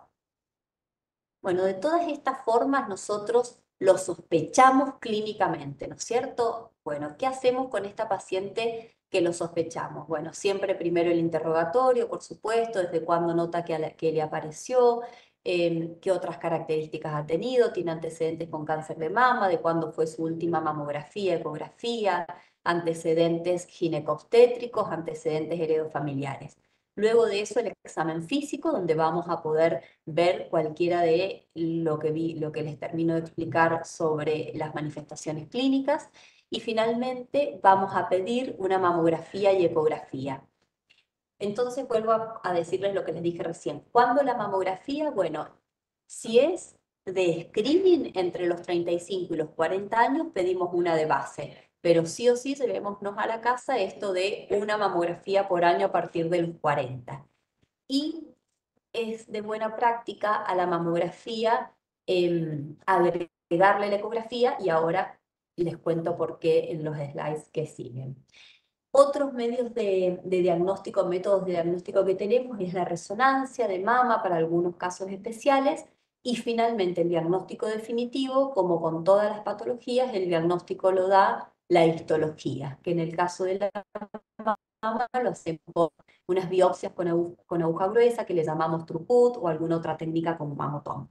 Bueno, de todas estas formas nosotros lo sospechamos clínicamente, ¿no es cierto? Bueno, ¿qué hacemos con esta paciente que lo sospechamos? Bueno, siempre primero el interrogatorio, por supuesto, desde cuándo nota que le apareció, qué otras características ha tenido, tiene antecedentes con cáncer de mama, de cuándo fue su última mamografía, ecografía, antecedentes ginecobstétricos, antecedentes heredofamiliares. Luego de eso, el examen físico, donde vamos a poder ver cualquiera de lo que les termino de explicar sobre las manifestaciones clínicas. Y finalmente vamos a pedir una mamografía y ecografía. Entonces vuelvo a decirles lo que les dije recién. ¿Cuándo la mamografía? Bueno, si es de screening entre los 35 y los 40 años, pedimos una de base. Pero sí o sí llevémonos a la casa esto de una mamografía por año a partir de los 40. Y es de buena práctica a la mamografía agregarle la ecografía y ahora les cuento por qué en los slides que siguen. Otros medios de diagnóstico, métodos de diagnóstico que tenemos es la resonancia de mama para algunos casos especiales y finalmente el diagnóstico definitivo, como con todas las patologías, el diagnóstico lo da la histología, que en el caso de la mama lo hacemos con unas biopsias con aguja gruesa que le llamamos Truput o alguna otra técnica como mamotón.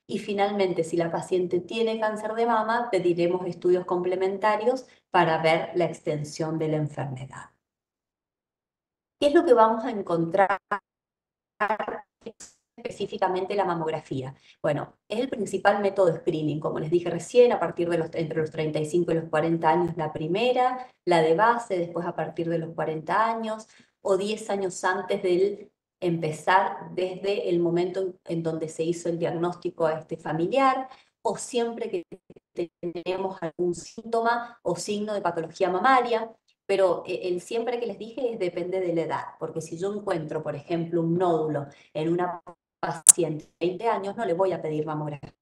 Y finalmente, si la paciente tiene cáncer de mama, pediremos estudios complementarios para ver la extensión de la enfermedad. ¿Qué es lo que vamos a encontrar específicamente la mamografía? Bueno, es el principal método de screening, como les dije recién, a partir de entre los 35 y los 40 años la primera, la de base, después a partir de los 40 años o 10 años antes del empezar desde el momento en donde se hizo el diagnóstico a este familiar, o siempre que tenemos algún síntoma o signo de patología mamaria. Pero el siempre que les dije depende de la edad, porque si yo encuentro, por ejemplo, un nódulo en una paciente de 20 años, no le voy a pedir mamografía.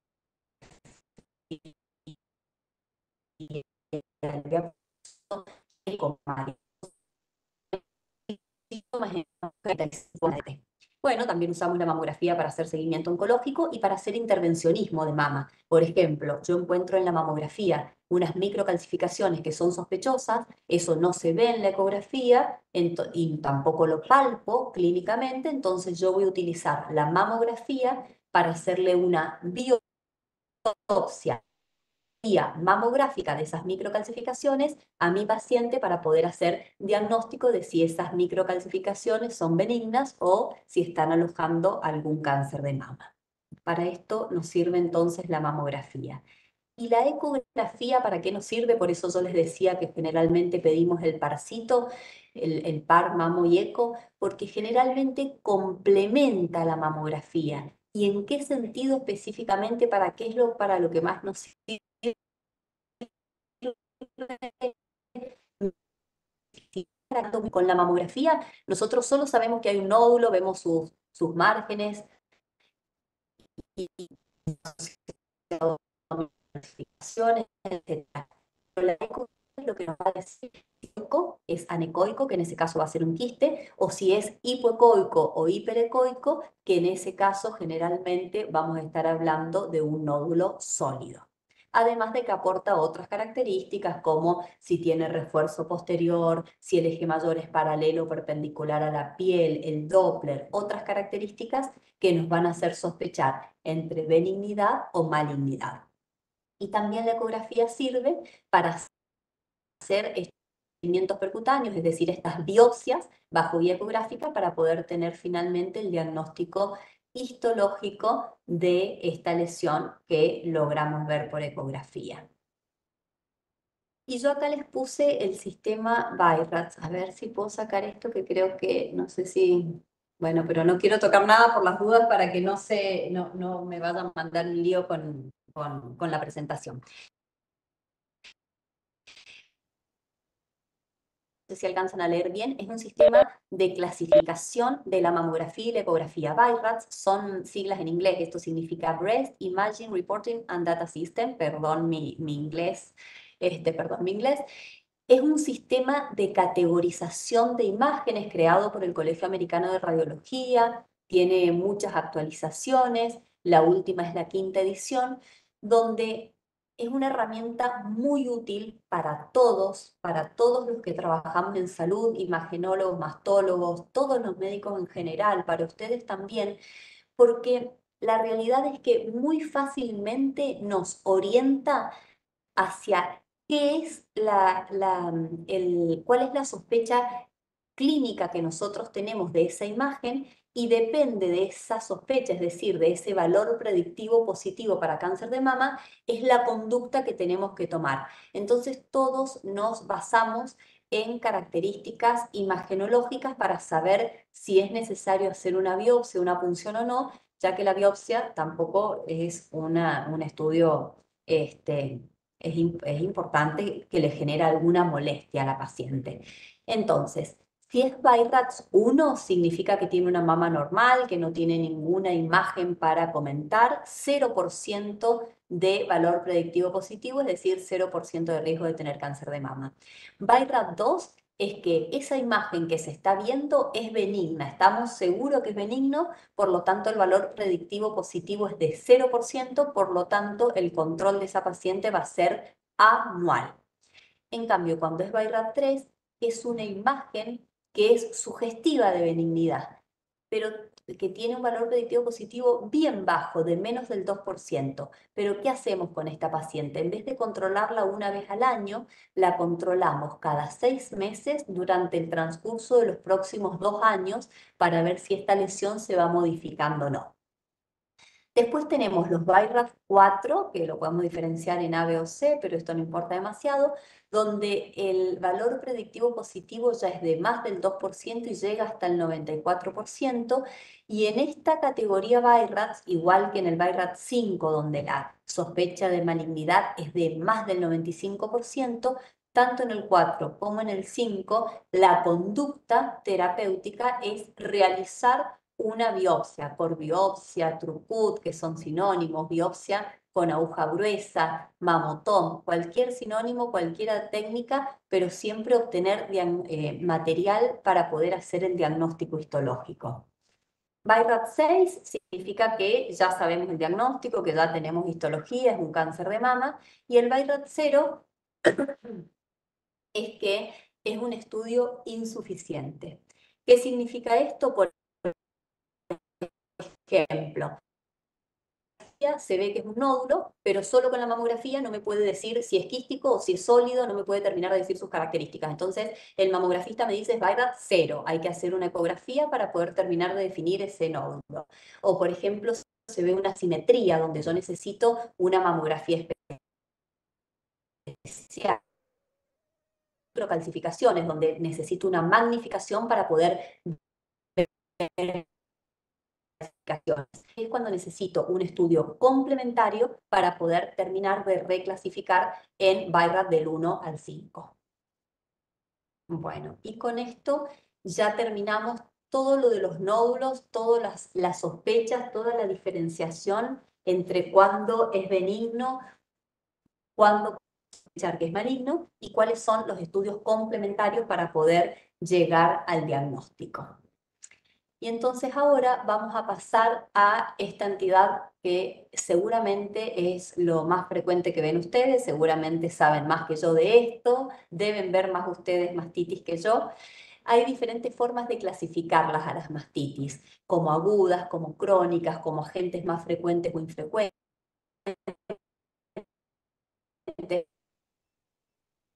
Bueno, también usamos la mamografía para hacer seguimiento oncológico y para hacer intervencionismo de mama. Por ejemplo, yo encuentro en la mamografía unas microcalcificaciones que son sospechosas, eso no se ve en la ecografía y tampoco lo palpo clínicamente, entonces yo voy a utilizar la mamografía para hacerle una biopsia mamográfica de esas microcalcificaciones a mi paciente para poder hacer diagnóstico de si esas microcalcificaciones son benignas o si están alojando algún cáncer de mama. Para esto nos sirve entonces la mamografía. ¿Y la ecografía para qué nos sirve? Por eso yo les decía que generalmente pedimos el parcito, el par mamo y eco, porque generalmente complementa la mamografía. ¿Y en qué sentido específicamente? ¿Para qué es para lo que más nos sirve? Con la mamografía, nosotros solo sabemos que hay un nódulo, vemos sus márgenes y etcétera. Pero la eco es lo que nos va a decir si es anecoico, que en ese caso va a ser un quiste, o si es hipoecoico o hiperecoico, que en ese caso generalmente vamos a estar hablando de un nódulo sólido. Además de que aporta otras características como si tiene refuerzo posterior, si el eje mayor es paralelo o perpendicular a la piel, el Doppler, otras características que nos van a hacer sospechar entre benignidad o malignidad. Y también la ecografía sirve para hacer seguimientos percutáneos, es decir, estas biopsias bajo vía ecográfica para poder tener finalmente el diagnóstico histológico de esta lesión que logramos ver por ecografía. Y yo acá les puse el sistema BI-RADS. A ver si puedo sacar esto que creo que, no sé si, bueno, pero no quiero tocar nada por las dudas para que no me vayan a mandar un lío con la presentación. No sé si alcanzan a leer bien, es un sistema de clasificación de la mamografía y la ecografía. BI-RADS son siglas en inglés, esto significa Breast Imaging Reporting and Data System, perdón mi inglés, perdón mi inglés. Es un sistema de categorización de imágenes creado por el Colegio Americano de Radiología, tiene muchas actualizaciones, la última es la 5ª edición, donde es una herramienta muy útil para todos los que trabajamos en salud, imagenólogos, mastólogos, todos los médicos en general, para ustedes también, porque la realidad es que muy fácilmente nos orienta hacia qué es cuál es la sospecha clínica que nosotros tenemos de esa imagen y depende de esa sospecha, es decir, de ese valor predictivo positivo para cáncer de mama, es la conducta que tenemos que tomar. Entonces todos nos basamos en características imagenológicas para saber si es necesario hacer una biopsia, una punción o no, ya que la biopsia tampoco es un estudio es importante que le genera alguna molestia a la paciente. Entonces, si es BI-RADS 1, significa que tiene una mama normal, que no tiene ninguna imagen para comentar, 0% de valor predictivo positivo, es decir, 0% de riesgo de tener cáncer de mama. BI-RADS 2 es que esa imagen que se está viendo es benigna, estamos seguros que es benigno, por lo tanto el valor predictivo positivo es de 0%, por lo tanto el control de esa paciente va a ser anual. En cambio, cuando es BI-RADS3, es una imagen que es sugestiva de benignidad, pero que tiene un valor predictivo positivo bien bajo, de menos del 2%. Pero ¿qué hacemos con esta paciente? En vez de controlarla una vez al año, la controlamos cada 6 meses durante el transcurso de los próximos 2 años para ver si esta lesión se va modificando o no. Después tenemos los BI-RADS4, que lo podemos diferenciar en A, B o C, pero esto no importa demasiado, donde el valor predictivo positivo ya es de más del 2% y llega hasta el 94%. Y en esta categoría BI-RADS, igual que en el BI-RADS5, donde la sospecha de malignidad es de más del 95%, tanto en el 4 como en el 5, la conducta terapéutica es realizar una biopsia, por biopsia, Trucut, que son sinónimos, biopsia con aguja gruesa, mamotón, cualquier sinónimo, cualquier técnica, pero siempre obtener material para poder hacer el diagnóstico histológico. BI-RADS6 significa que ya sabemos el diagnóstico, que ya tenemos histología, es un cáncer de mama, y el BI-RADS0 es que es un estudio insuficiente. ¿Qué significa esto? Por ejemplo, se ve que es un nódulo, pero solo con la mamografía no me puede decir si es quístico o si es sólido, no me puede terminar de decir sus características. Entonces, el mamografista me dice, es BI-RADS 0, hay que hacer una ecografía para poder terminar de definir ese nódulo. O, por ejemplo, se ve una simetría donde yo necesito una mamografía especial. Microcalcificaciones, donde necesito una magnificación para poder ver. Es cuando necesito un estudio complementario para poder terminar de reclasificar en BI-RADS del 1 al 5. Bueno, y con esto ya terminamos todo lo de los nódulos, todas las sospechas, toda la diferenciación entre cuándo es benigno, cuándo sospechar que es maligno y cuáles son los estudios complementarios para poder llegar al diagnóstico. Y entonces ahora vamos a pasar a esta entidad que seguramente es lo más frecuente que ven ustedes, seguramente saben más que yo de esto, deben ver más ustedes mastitis que yo. Hay diferentes formas de clasificarlas a las mastitis, como agudas, como crónicas, como agentes más frecuentes o infrecuentes.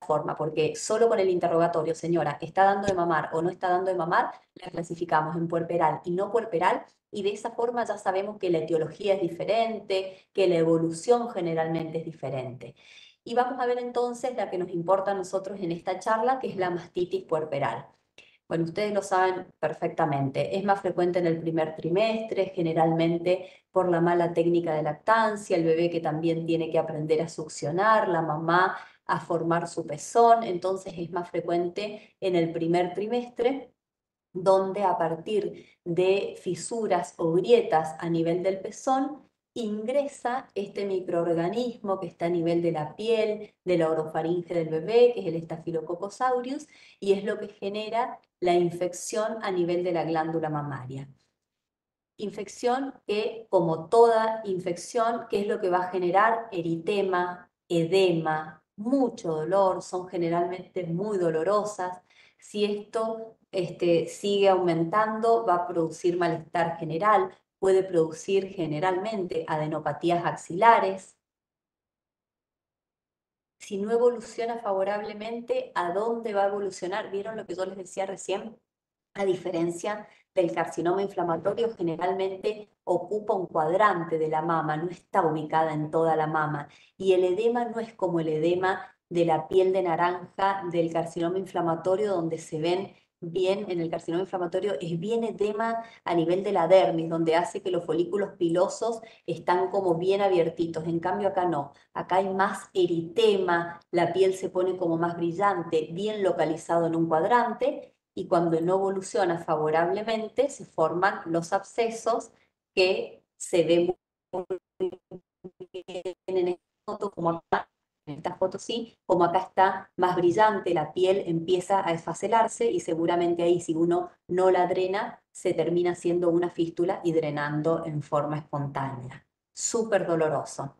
Forma, porque solo con el interrogatorio, señora, ¿está dando de mamar o no está dando de mamar? La clasificamos en puerperal y no puerperal, y de esa forma ya sabemos que la etiología es diferente, que la evolución generalmente es diferente. Y vamos a ver entonces la que nos importa a nosotros en esta charla, que es la mastitis puerperal. Bueno, ustedes lo saben perfectamente, es más frecuente en el primer trimestre, generalmente por la mala técnica de lactancia, el bebé que también tiene que aprender a succionar, la mamá a formar su pezón, entonces es más frecuente en el primer trimestre, donde a partir de fisuras o grietas a nivel del pezón, ingresa este microorganismo que está a nivel de la piel, de la orofaringe del bebé, que es el Staphylococcus aureus, y es lo que genera la infección a nivel de la glándula mamaria. Infección que, como toda infección, ¿qué es lo que va a generar? Eritema, edema, mucho dolor, son generalmente muy dolorosas. Si esto sigue aumentando, va a producir malestar general, puede producir generalmente adenopatías axilares. Si no evoluciona favorablemente, ¿a dónde va a evolucionar? ¿Vieron lo que yo les decía recién? A diferencia del carcinoma inflamatorio, generalmente ocupa un cuadrante de la mama, no está ubicada en toda la mama. Y el edema no es como el edema de la piel de naranja del carcinoma inflamatorio, donde se ven bien, en el carcinoma inflamatorio es bien edema a nivel de la dermis, donde hace que los folículos pilosos están como bien abiertitos. En cambio acá no, acá hay más eritema, la piel se pone como más brillante, bien localizado en un cuadrante, y cuando no evoluciona favorablemente se forman los abscesos que se ven muy bien en esta foto, como acá, en esta foto sí, como acá está más brillante, la piel empieza a esfacelarse y seguramente ahí si uno no la drena se termina haciendo una fístula y drenando en forma espontánea. Súper doloroso.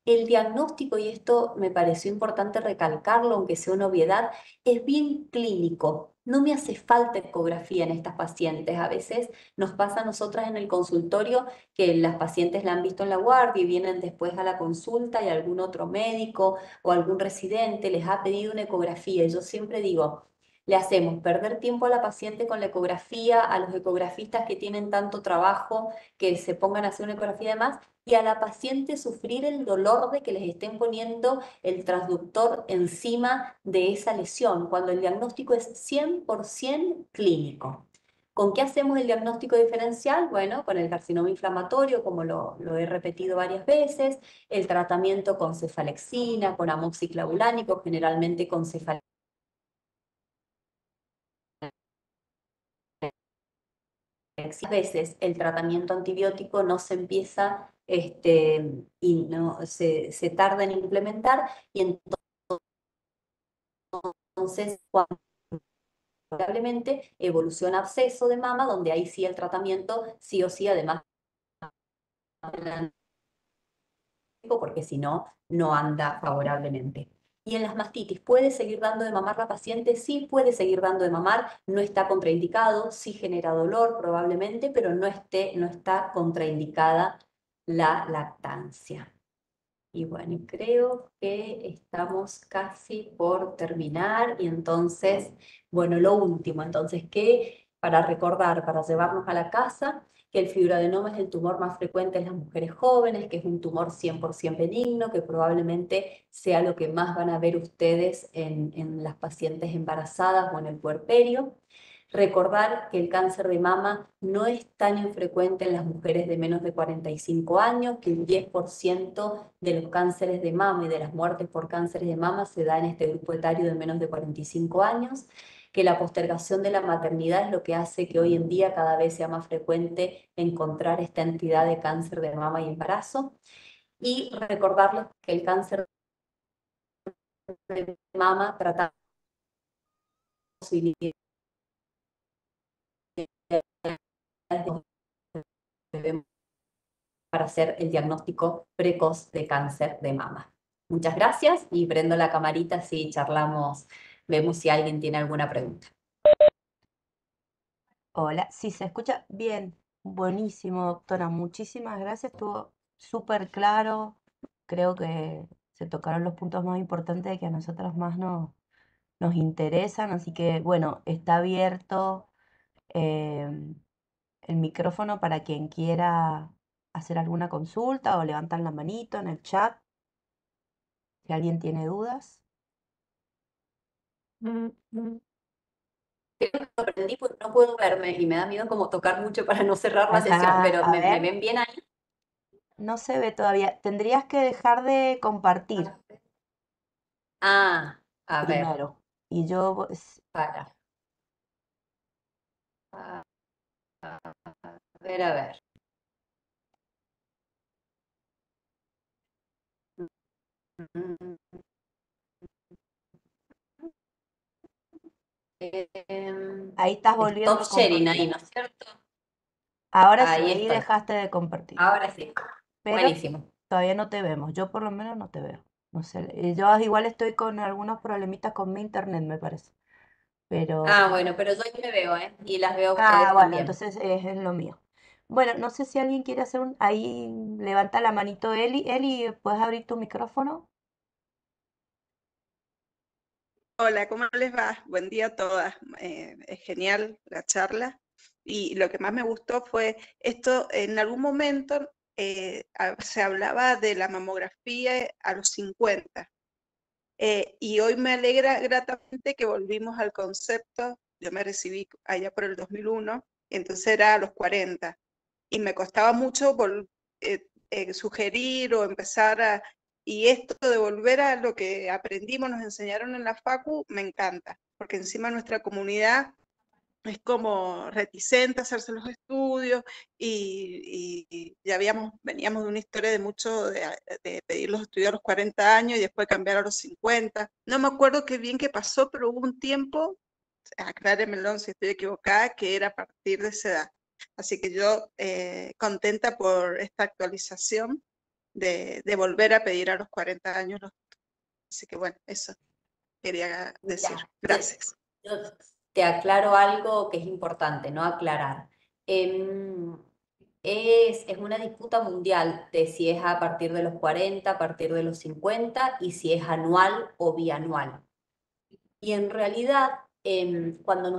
El diagnóstico, y esto me pareció importante recalcarlo, aunque sea una obviedad, es bien clínico. No me hace falta ecografía en estas pacientes. A veces nos pasa a nosotras en el consultorio que las pacientes la han visto en la guardia y vienen después a la consulta y algún otro médico o algún residente les ha pedido una ecografía. Y yo siempre digo, le hacemos perder tiempo a la paciente con la ecografía, a los ecografistas que tienen tanto trabajo que se pongan a hacer una ecografía y demás, y a la paciente sufrir el dolor de que les estén poniendo el transductor encima de esa lesión, cuando el diagnóstico es 100% clínico. ¿Con qué hacemos el diagnóstico diferencial? Bueno, con el carcinoma inflamatorio, como lo he repetido varias veces, el tratamiento con cefalexina, con amoxiclavulánico, generalmente con cefalexina. A veces el tratamiento antibiótico no se empieza y no, se tarda en implementar y entonces cuando probablemente evoluciona absceso de mama, donde ahí sí el tratamiento sí o sí, además porque si no, no anda favorablemente. Y en las mastitis, ¿puede seguir dando de mamar la paciente? Sí, puede seguir dando de mamar, no está contraindicado, sí genera dolor probablemente, pero no está contraindicada la lactancia. Y bueno, creo que estamos casi por terminar y entonces, bueno, lo último, entonces, que para recordar, para llevarnos a la casa, que el fibroadenoma es el tumor más frecuente en las mujeres jóvenes, que es un tumor 100% benigno, que probablemente sea lo que más van a ver ustedes en las pacientes embarazadas o en el puerperio. Recordar que el cáncer de mama no es tan infrecuente en las mujeres de menos de 45 años, que un 10% de los cánceres de mama y de las muertes por cánceres de mama se da en este grupo etario de menos de 45 años, que la postergación de la maternidad es lo que hace que hoy en día cada vez sea más frecuente encontrar esta entidad de cáncer de mama y embarazo. Y recordarles que el cáncer de mama trata posibilidades de para hacer el diagnóstico precoz de cáncer de mama. Muchas gracias y prendo la camarita si charlamos, vemos si alguien tiene alguna pregunta. Hola, sí, se escucha bien. Buenísimo, doctora. Muchísimas gracias. Estuvo súper claro. Creo que se tocaron los puntos más importantes que a nosotros más nos interesan. Así que, bueno, está abierto em, el micrófono para quien quiera hacer alguna consulta o levantar la manito en el chat si alguien tiene dudas. Creo que lo aprendí porque no puedo verme y me da miedo como tocar mucho para no cerrar la sesión, Ajá, pero a me ver, ven bien ahí. no se ve todavía. Tendrías que dejar de compartir Ah, a ver, primero. Y yo, para. A ver, a ver. ahí estás Stop volviendo a sharing ahí, compartir. ¿no es cierto? Ahora sí, Ahí ahí estoy. dejaste de compartir. Ahora sí. Pero Buenísimo. todavía no te vemos. Yo por lo menos no te veo. No sé. Yo igual estoy con algunos problemitas con mi internet, me parece. Pero, Ah, bueno, pero yo ahí me veo, ¿eh? Y las veo a ah, ustedes bueno, también. entonces es lo mío. Bueno, no sé si alguien quiere hacer un... Ahí levanta la manito Eli. Eli, ¿puedes abrir tu micrófono? Hola, ¿cómo les va? Buen día a todas. Es genial la charla. Y lo que más me gustó fue esto, en algún momento se hablaba de la mamografía a los 50. Y hoy me alegra gratamente que volvimos al concepto. Yo me recibí allá por el 2001, entonces era a los 40. Y me costaba mucho sugerir o empezar a... Y esto de volver a lo que aprendimos, nos enseñaron en la Facu, me encanta, porque encima nuestra comunidad es como reticente a hacerse los estudios y ya veníamos de una historia de mucho de pedir los estudios a los 40 años y después cambiar a los 50. No me acuerdo qué bien que pasó, pero hubo un tiempo, acláremelo si estoy equivocada, que era a partir de esa edad. Así que yo contenta por esta actualización de volver a pedir a los 40 años. Así que bueno, eso quería decir. Mira, Gracias. yo te aclaro algo que es importante, ¿no? Aclarar. Es una disputa mundial de si es a partir de los 40, a partir de los 50 y si es anual o bianual. Y en realidad, cuando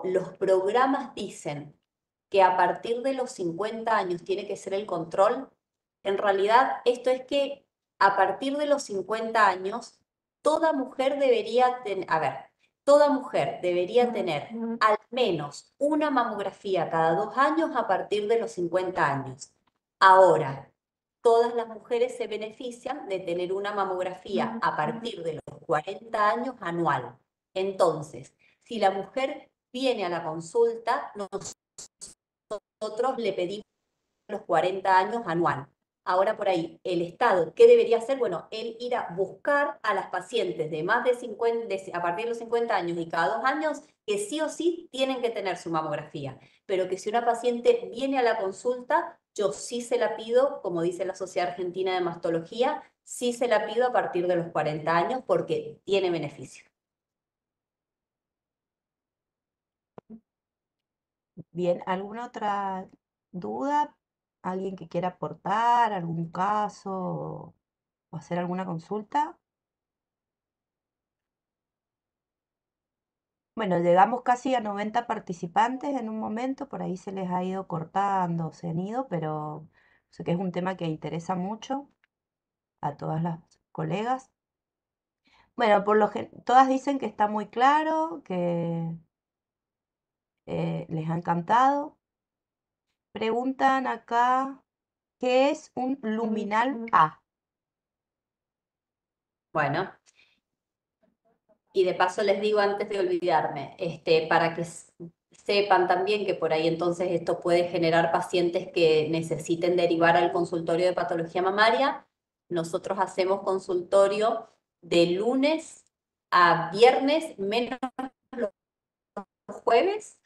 los programas dicen que a partir de los 50 años tiene que ser el control, en realidad esto es que a partir de los 50 años, toda mujer debería tener, a ver, toda mujer debería tener al menos una mamografía cada 2 años a partir de los 50 años. Ahora, todas las mujeres se benefician de tener una mamografía a partir de los 40 años anual. Entonces, si la mujer viene a la consulta, nosotros le pedimos los 40 años anual. Ahora por ahí, el Estado, ¿qué debería hacer? Bueno, él ir a buscar a las pacientes de más de 50, a partir de los 50 años y cada 2 años, que sí o sí tienen que tener su mamografía. Pero que si una paciente viene a la consulta, yo sí se la pido, como dice la Sociedad Argentina de Mastología, sí se la pido a partir de los 40 años porque tiene beneficio. Bien, ¿alguna otra duda? ¿Alguien que quiera aportar algún caso o hacer alguna consulta? Bueno, llegamos casi a 90 participantes en un momento, por ahí se les ha ido cortando, se han ido, pero sé que es un tema que interesa mucho a todas las colegas. Bueno, todas dicen que está muy claro, que les ha encantado. Preguntan acá, ¿qué es un luminal A? Bueno, y de paso les digo antes de olvidarme, para que sepan también que por ahí entonces esto puede generar pacientes que necesiten derivar al consultorio de patología mamaria. Nosotros hacemos consultorio de lunes a viernes, menos los jueves.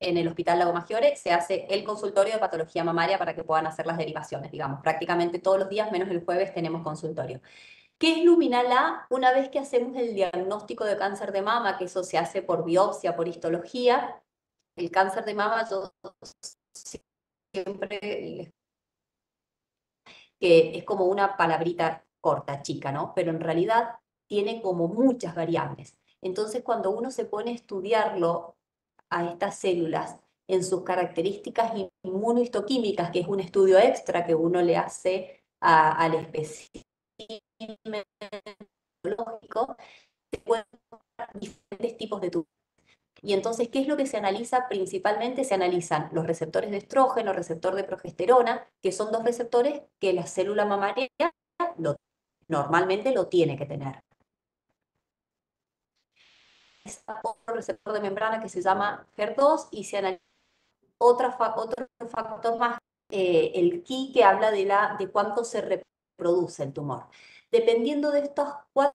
En el Hospital Lago Maggiore se hace el consultorio de patología mamaria para que puedan hacer las derivaciones, digamos. Prácticamente todos los días, menos el jueves, tenemos consultorio. ¿Qué es luminal A? Una vez que hacemos el diagnóstico de cáncer de mama, que eso se hace por biopsia, por histología, el cáncer de mama yo siempre que es como una palabrita corta, chica, ¿no? Pero en realidad tiene como muchas variables. Entonces, cuando uno se pone a estudiarlo a estas células en sus características inmunohistoquímicas, que es un estudio extra que uno le hace al espécimen biológico, se pueden encontrar diferentes tipos de tumores. Y entonces, ¿qué es lo que se analiza? Principalmente se analizan los receptores de estrógeno, receptor de progesterona, que son dos receptores que la célula mamaria normalmente lo tiene que tener. Está otro receptor de membrana que se llama HER2 y se analiza otro factor más, el Ki, que habla de cuánto se reproduce el tumor. Dependiendo de estos 4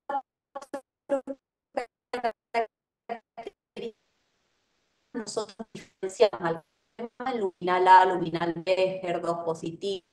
características, nosotros diferenciamos al luminal A, luminal B, HER2 positivo.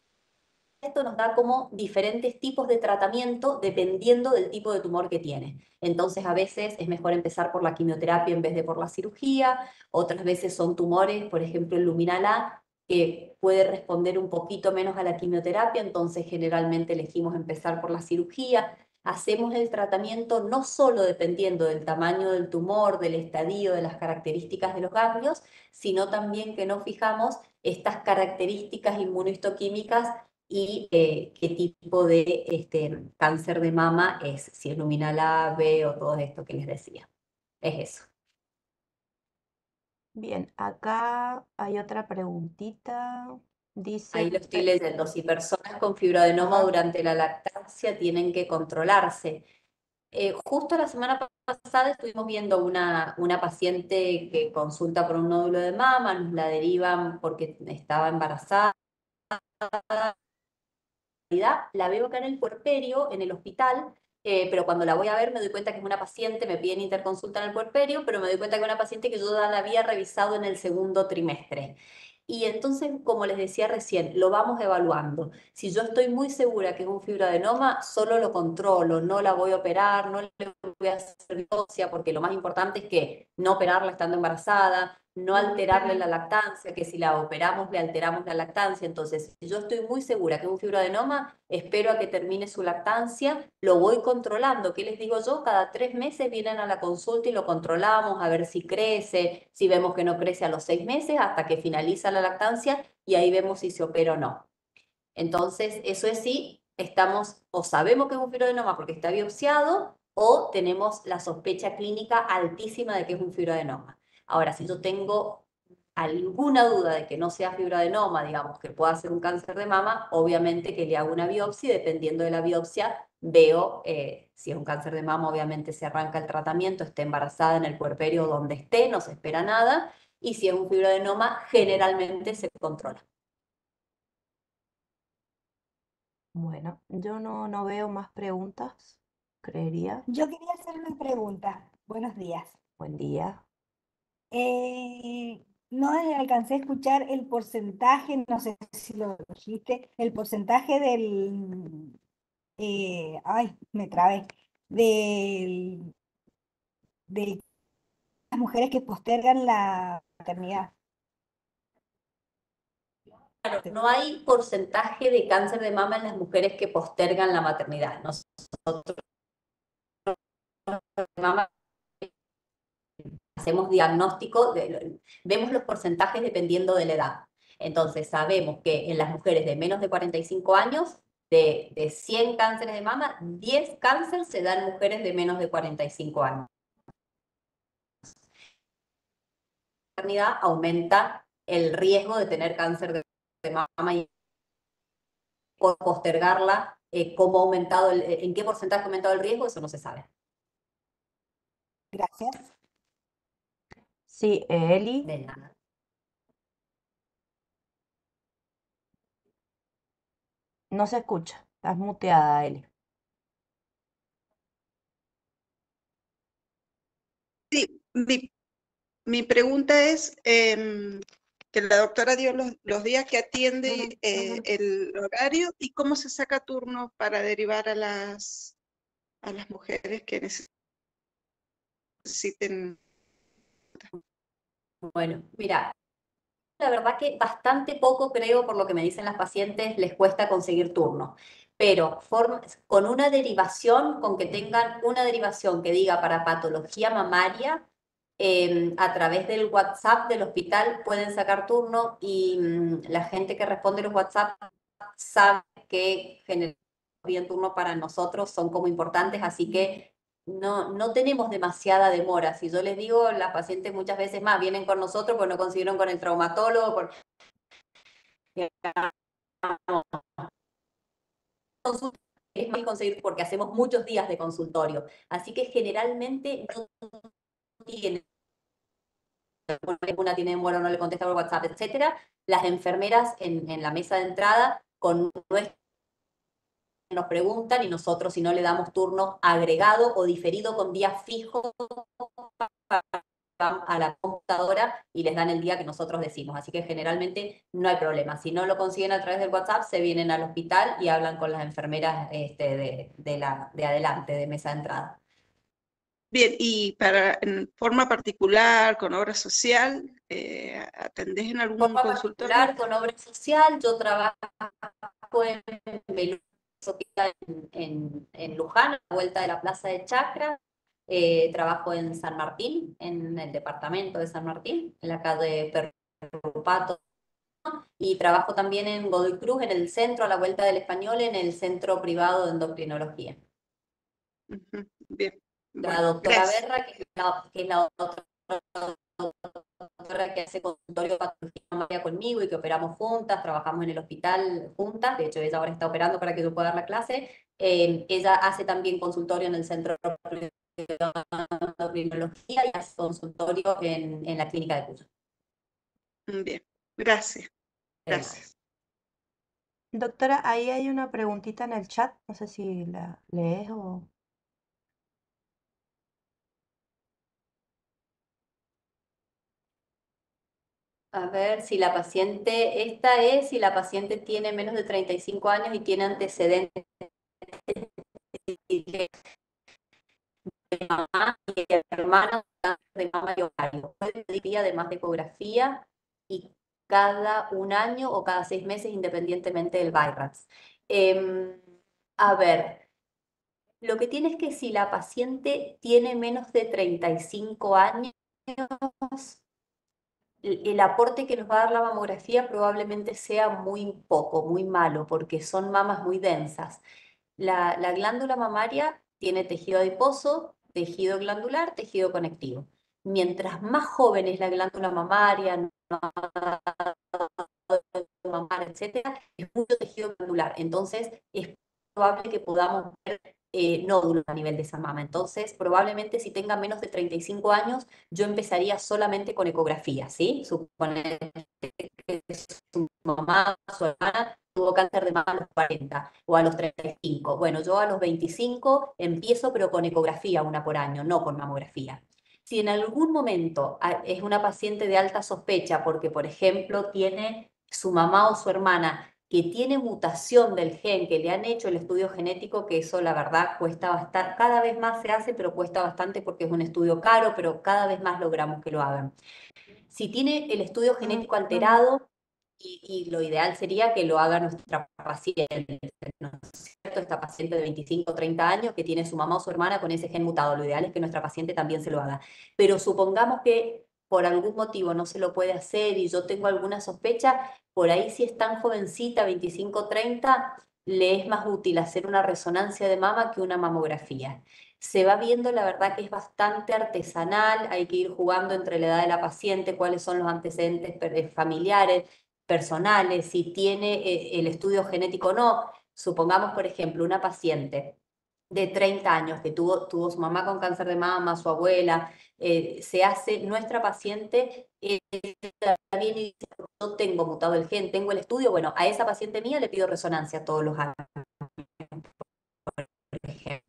Esto nos da como diferentes tipos de tratamiento dependiendo del tipo de tumor que tiene. Entonces, a veces es mejor empezar por la quimioterapia en vez de por la cirugía, otras veces son tumores, por ejemplo, el luminal A, que puede responder un poquito menos a la quimioterapia, entonces generalmente elegimos empezar por la cirugía. Hacemos el tratamiento no solo dependiendo del tamaño del tumor, del estadio, de las características de los ganglios, sino también que nos fijamos estas características inmunohistoquímicas y qué tipo de cáncer de mama es, si es luminal A, B o todo esto que les decía. Es eso. Bien, acá hay otra preguntita. Ahí Dice, lo estoy leyendo. Si personas con fibroadenoma ajá, durante la lactancia tienen que controlarse. Justo la semana pasada estuvimos viendo una paciente que consulta por un nódulo de mama, nos la derivan porque estaba embarazada. La veo acá en el puerperio, en el hospital, pero cuando la voy a ver me doy cuenta que es una paciente, me piden interconsulta en el puerperio, pero me doy cuenta que es una paciente que yo ya la había revisado en el segundo trimestre. Y entonces, como les decía recién, lo vamos evaluando. Si yo estoy muy segura que es un fibroadenoma, solo lo controlo, no la voy a operar, no le voy a hacer biopsia, porque lo más importante es que no operarla estando embarazada, no alterarle la lactancia, que si la operamos le alteramos la lactancia. Entonces, si yo estoy muy segura que es un fibroadenoma, espero a que termine su lactancia, lo voy controlando. ¿Qué les digo yo? Cada 3 meses vienen a la consulta y lo controlamos a ver si crece, si vemos que no crece a los 6 meses, hasta que finaliza la lactancia y ahí vemos si se opera o no. Entonces, eso es si estamos o sabemos que es un fibroadenoma porque está biopsiado o tenemos la sospecha clínica altísima de que es un fibroadenoma. Ahora, si yo tengo alguna duda de que no sea fibroadenoma, digamos, que pueda ser un cáncer de mama, obviamente que le hago una biopsia y dependiendo de la biopsia veo si es un cáncer de mama, obviamente se arranca el tratamiento, esté embarazada en el puerperio donde esté, no se espera nada, y si es un fibroadenoma, generalmente se controla. Bueno, yo no veo más preguntas, creería. Yo quería hacer una pregunta. Buenos días. Buen día. No alcancé a escuchar el porcentaje, no sé si lo dijiste, el porcentaje ay, me trabé, del, de las mujeres que postergan la maternidad. Claro, no hay porcentaje de cáncer de mama en las mujeres que postergan la maternidad. Nosotros de mama hacemos diagnóstico, vemos los porcentajes dependiendo de la edad. Entonces sabemos que en las mujeres de menos de 45 años, de 100 cánceres de mama, 10 cánceres se dan en mujeres de menos de 45 años. La maternidad aumenta el riesgo de tener cáncer de mama y por postergarla, cómo ha aumentado en qué porcentaje ha aumentado el riesgo, eso no se sabe. Gracias. Sí, Eli, De nada. no se escucha. Estás muteada, Eli. Sí, mi pregunta es que la doctora dio los días que atiende, el horario y cómo se saca turno para derivar a las mujeres que necesiten. Bueno, mira, la verdad que bastante poco creo, por lo que me dicen las pacientes, les cuesta conseguir turno. Pero con una derivación, con que tengan una derivación que diga para patología mamaria, a través del WhatsApp del hospital pueden sacar turno y la gente que responde los WhatsApp sabe que generar bien turno para nosotros son como importantes, así que no tenemos demasiada demora. Si yo les digo, las pacientes muchas veces más vienen con nosotros porque no consiguieron con el traumatólogo, porque es más conseguir porque hacemos muchos días de consultorio. Así que generalmente no tienen, una tiene demora, no le contesta por WhatsApp, etcétera. Las enfermeras en la mesa de entrada con nuestro nos preguntan y nosotros si no le damos turno agregado o diferido con día fijo van a la computadora y les dan el día que nosotros decimos. Así que generalmente no hay problema. Si no lo consiguen a través del WhatsApp, se vienen al hospital y hablan con las enfermeras de adelante, de mesa de entrada. Bien, y en forma particular, con obra social, ¿atendés en algún Forma consultorio? particular, con obra social, yo trabajo en Belén, en Luján, a la vuelta de la Plaza de Chacra. Trabajo en San Martín, en el departamento de San Martín, en la calle Perrupato. Y trabajo también en Godoy Cruz, en el centro, a la vuelta del Español, en el centro privado de endocrinología. Ujú, bien, La bueno, doctora gracias. Berra, que es la otra doctora que hace consultorio de patología mamaria conmigo y que operamos juntas, trabajamos en el hospital juntas, de hecho ella ahora está operando para que yo pueda dar la clase. Ella hace también consultorio en el centro de endocrinología y hace consultorio en la clínica de Cuyo. Bien, gracias, De nada. gracias. Doctora, ahí hay una preguntita en el chat. No sé si la lees o... A ver, si la paciente, esta es si la paciente tiene menos de 35 años y tiene antecedentes de mamá y de hermano de mama y ovario. Puede pedir además de ecografía y cada un año o cada 6 meses independientemente del BIRATS. A ver, lo que tiene es que si la paciente tiene menos de 35 años, el aporte que nos va a dar la mamografía probablemente sea muy poco, muy malo, porque son mamas muy densas. La glándula mamaria tiene tejido adiposo, tejido glandular, tejido conectivo. Mientras más joven es la glándula mamaria, no mamaria, etcétera, es mucho tejido glandular. Entonces, es probable que podamos ver nódulos a nivel de esa mama. Entonces, probablemente si tenga menos de 35 años, yo empezaría solamente con ecografía, ¿sí? Suponer que su mamá o su hermana tuvo cáncer de mama a los 40 o a los 35. Bueno, yo a los 25 empiezo, pero con ecografía una por año, no con mamografía. Si en algún momento es una paciente de alta sospecha porque, por ejemplo, tiene su mamá o su hermana que tiene mutación del gen, que le han hecho el estudio genético, que eso la verdad cuesta bastante, cada vez más se hace, pero cuesta bastante porque es un estudio caro, pero cada vez más logramos que lo hagan. Si tiene el estudio genético alterado, y lo ideal sería que lo haga nuestra paciente, ¿no es cierto? Esta paciente de 25 o 30 años que tiene su mamá o su hermana con ese gen mutado, lo ideal es que nuestra paciente también se lo haga. Pero supongamos que por algún motivo no se lo puede hacer y yo tengo alguna sospecha, por ahí si es tan jovencita, 25 o 30, le es más útil hacer una resonancia de mama que una mamografía. Se va viendo, la verdad que es bastante artesanal, hay que ir jugando entre la edad de la paciente, cuáles son los antecedentes familiares, personales, si tiene el estudio genético o no. Supongamos, por ejemplo, una paciente de 30 años que tuvo su mamá con cáncer de mama, su abuela, se hace nuestra paciente, viene y dice, no tengo mutado el gen, tengo el estudio, bueno, a esa paciente mía le pido resonancia todos los años, por ejemplo.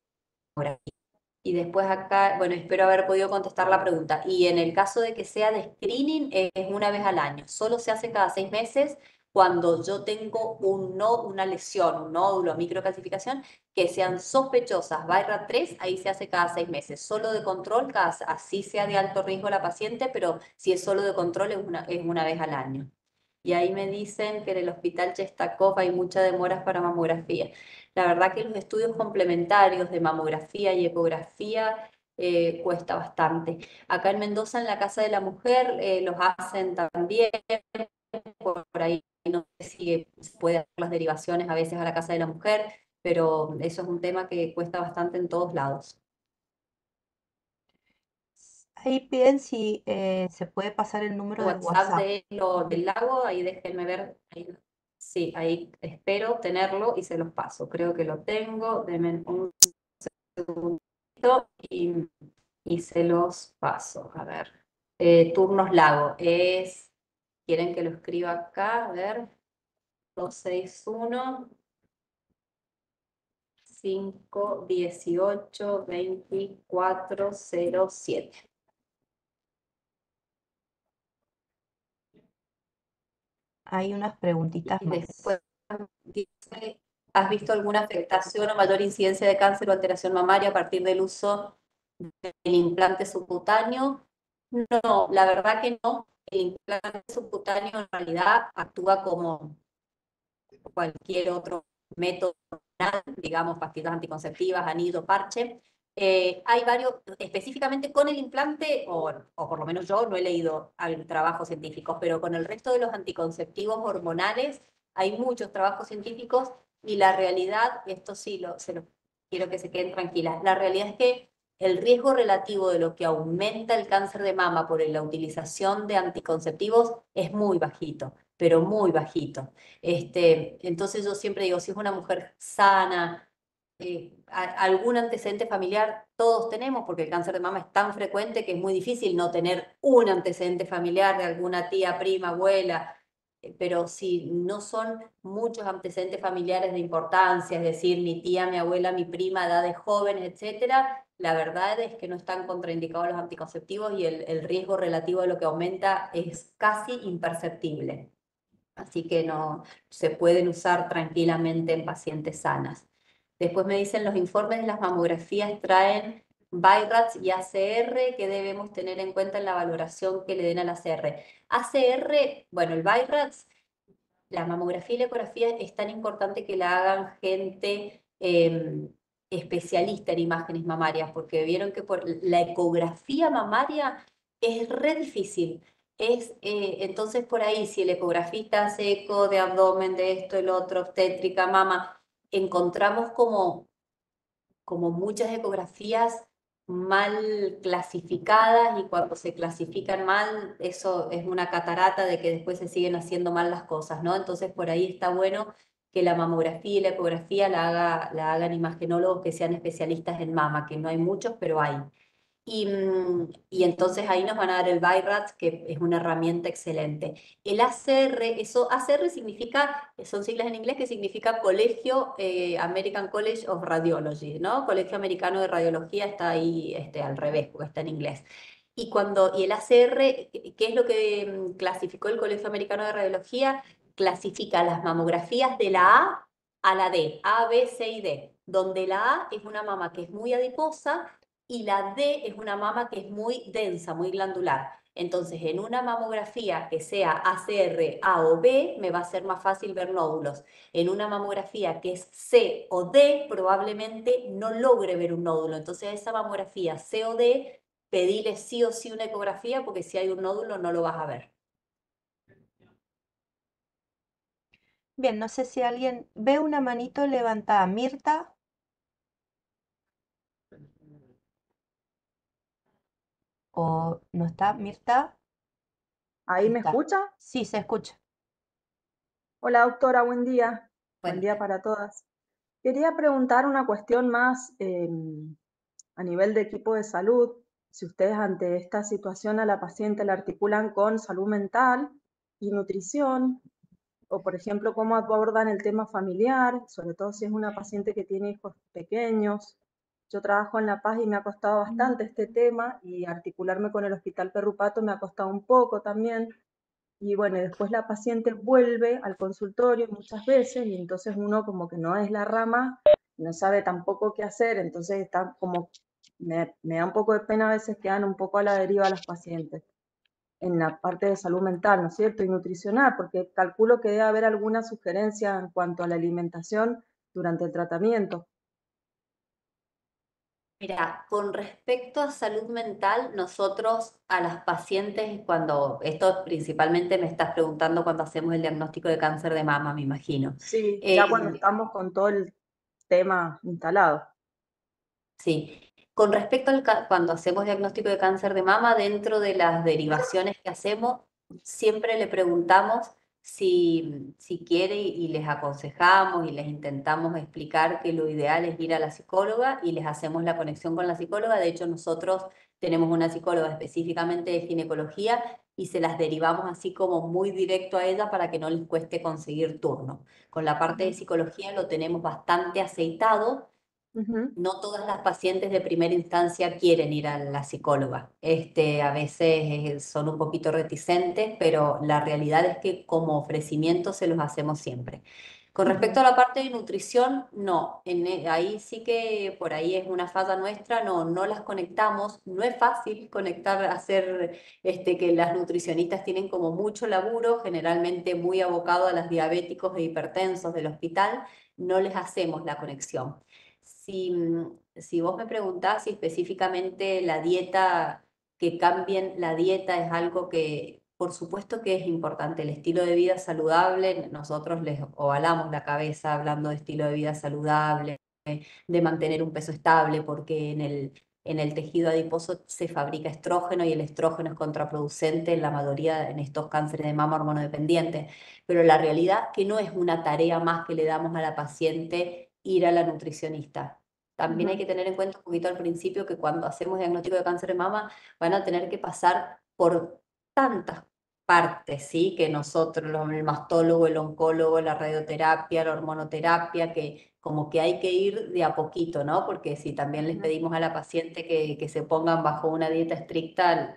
Y después acá, bueno, espero haber podido contestar la pregunta. Y en el caso de que sea de screening, es una vez al año. Solo se hace cada 6 meses cuando yo tengo una lesión, un nódulo, microcalcificación, que sean sospechosas, barra 3, ahí se hace cada 6 meses. Solo de control, así sea de alto riesgo la paciente, pero si es solo de control, es una vez al año. Y ahí me dicen que en el hospital Chestakov hay muchas demoras para mamografía. La verdad que los estudios complementarios de mamografía y ecografía cuesta bastante. Acá en Mendoza, en la Casa de la Mujer, los hacen también, por ahí no sé si se puede hacer las derivaciones a veces a la Casa de la Mujer, pero eso es un tema que cuesta bastante en todos lados. Ahí piden si se puede pasar el número de WhatsApp WhatsApp. del lago, ahí déjenme ver. Sí, ahí espero tenerlo y se los paso. Creo que lo tengo. Denme un segundito y se los paso. A ver. Turnos lago. ¿Quieren que lo escriba acá? A ver. 261 518 2407. Hay unas preguntitas Y más. después dice, ¿has visto alguna afectación o mayor incidencia de cáncer o alteración mamaria a partir del uso del implante subcutáneo? No, la verdad que no. El implante subcutáneo en realidad actúa como cualquier otro método, digamos, pastillas anticonceptivas, anillo, parche. Hay varios, específicamente con el implante, o por lo menos yo no he leído trabajos científicos, pero con el resto de los anticonceptivos hormonales hay muchos trabajos científicos y la realidad, esto sí se lo quiero que se queden tranquilas, la realidad es que el riesgo relativo de lo que aumenta el cáncer de mama por la utilización de anticonceptivos es muy bajito, pero muy bajito. Entonces yo siempre digo, si es una mujer sana, algún antecedente familiar, todos tenemos, porque el cáncer de mama es tan frecuente que es muy difícil no tener un antecedente familiar de alguna tía, prima, abuela. pero si no son muchos antecedentes familiares de importancia, es decir, mi tía, mi abuela, mi prima, edades jóvenes, etcétera, la verdad es que no están contraindicados los anticonceptivos y el riesgo relativo de lo que aumenta es casi imperceptible. Así que no se pueden usar tranquilamente en pacientes sanas. Después me dicen los informes de las mamografías traen BI-RADS y ACR que debemos tener en cuenta en la valoración que le den al ACR. ACR, bueno, el BI-RADS, la mamografía y la ecografía es tan importante que la hagan gente especialista en imágenes mamarias, porque vieron que por la ecografía mamaria es re difícil. Entonces por ahí, si el ecografista hace eco de abdomen, de esto, el otro, obstétrica, mama, encontramos como muchas ecografías mal clasificadas y cuando se clasifican mal, eso es una catarata de que después se siguen haciendo mal las cosas, ¿no? Entonces por ahí está bueno que la mamografía y la ecografía la hagan imagenólogos que sean especialistas en mama, que no hay muchos, pero hay. Y entonces ahí nos van a dar el BI-RADS, que es una herramienta excelente. El ACR, eso ACR significa, son siglas en inglés que significa Colegio American College of Radiology, ¿no? Colegio Americano de Radiología está ahí al revés, porque está en inglés. Y el ACR, ¿qué es lo que clasificó el Colegio Americano de Radiología? Clasifica las mamografías de la a la D, A, B, C y D, donde la A es una mama que es muy adiposa y la D es una mama que es muy densa, muy glandular. Entonces, en una mamografía que sea ACR A o B, me va a ser más fácil ver nódulos. En una mamografía que es C o D, probablemente no logre ver un nódulo. Entonces, esa mamografía C o D, pedile sí o sí una ecografía, porque si hay un nódulo no lo vas a ver. Bien, no sé si alguien ve una manito levantada. Mirta, o no está, Mirta, ¿Ahí ahí me está. escucha? Sí, se escucha. Hola doctora, buen día. Buen Bueno, día para todas. Quería preguntar una cuestión más a nivel de equipo de salud. Si ustedes ante esta situación a la paciente la articulan con salud mental y nutrición, o por ejemplo, cómo abordan el tema familiar, sobre todo si es una paciente que tiene hijos pequeños. Yo trabajo en La Paz y me ha costado bastante este tema y articularme con el Hospital Perrupato me ha costado un poco también. Y bueno, y después la paciente vuelve al consultorio muchas veces y entonces uno como que no es la rama, no sabe tampoco qué hacer, entonces está como, me da un poco de pena a veces quedan un poco a la deriva las pacientes en la parte de salud mental, ¿no es cierto? Y nutricional, porque calculo que debe haber alguna sugerencia en cuanto a la alimentación durante el tratamiento. mira, con respecto a salud mental, nosotros a las pacientes, cuando, esto principalmente me estás preguntando cuando hacemos el diagnóstico de cáncer de mama, me imagino. Sí, ya cuando estamos con todo el tema instalado. Sí. Con respecto cuando hacemos diagnóstico de cáncer de mama, dentro de las derivaciones que hacemos, siempre le preguntamos si quiere y les aconsejamos y les intentamos explicar que lo ideal es ir a la psicóloga y les hacemos la conexión con la psicóloga. De hecho, nosotros tenemos una psicóloga específicamente de ginecología y se las derivamos así como muy directo a ella para que no les cueste conseguir turno. Con la parte de psicología lo tenemos bastante aceitado. No todas las pacientes de primera instancia quieren ir a la psicóloga. A veces son un poquito reticentes, pero la realidad es que como ofrecimiento se los hacemos siempre. Con respecto a la parte de nutrición, no. Ahí sí que por ahí es una falla nuestra, no las conectamos. No es fácil conectar, hacer que las nutricionistas tienen como mucho laburo, generalmente muy abocado a las diabéticos e hipertensos del hospital, no les hacemos la conexión. Si vos me preguntás si específicamente la dieta, que cambien la dieta es algo que, por supuesto que es importante, el estilo de vida saludable, nosotros les ovalamos la cabeza hablando de estilo de vida saludable, de mantener un peso estable, porque en el tejido adiposo se fabrica estrógeno y el estrógeno es contraproducente en la mayoría en estos cánceres de mama hormonodependientes. Pero la realidad que no es una tarea más que le damos a la paciente ir a la nutricionista. También hay que tener en cuenta un poquito al principio que cuando hacemos diagnóstico de cáncer de mama van a tener que pasar por tantas partes, ¿sí? Que nosotros, el mastólogo, el oncólogo, la radioterapia, la hormonoterapia, que como que hay que ir de a poquito, ¿no? Porque si también les pedimos a la paciente que se pongan bajo una dieta estricta,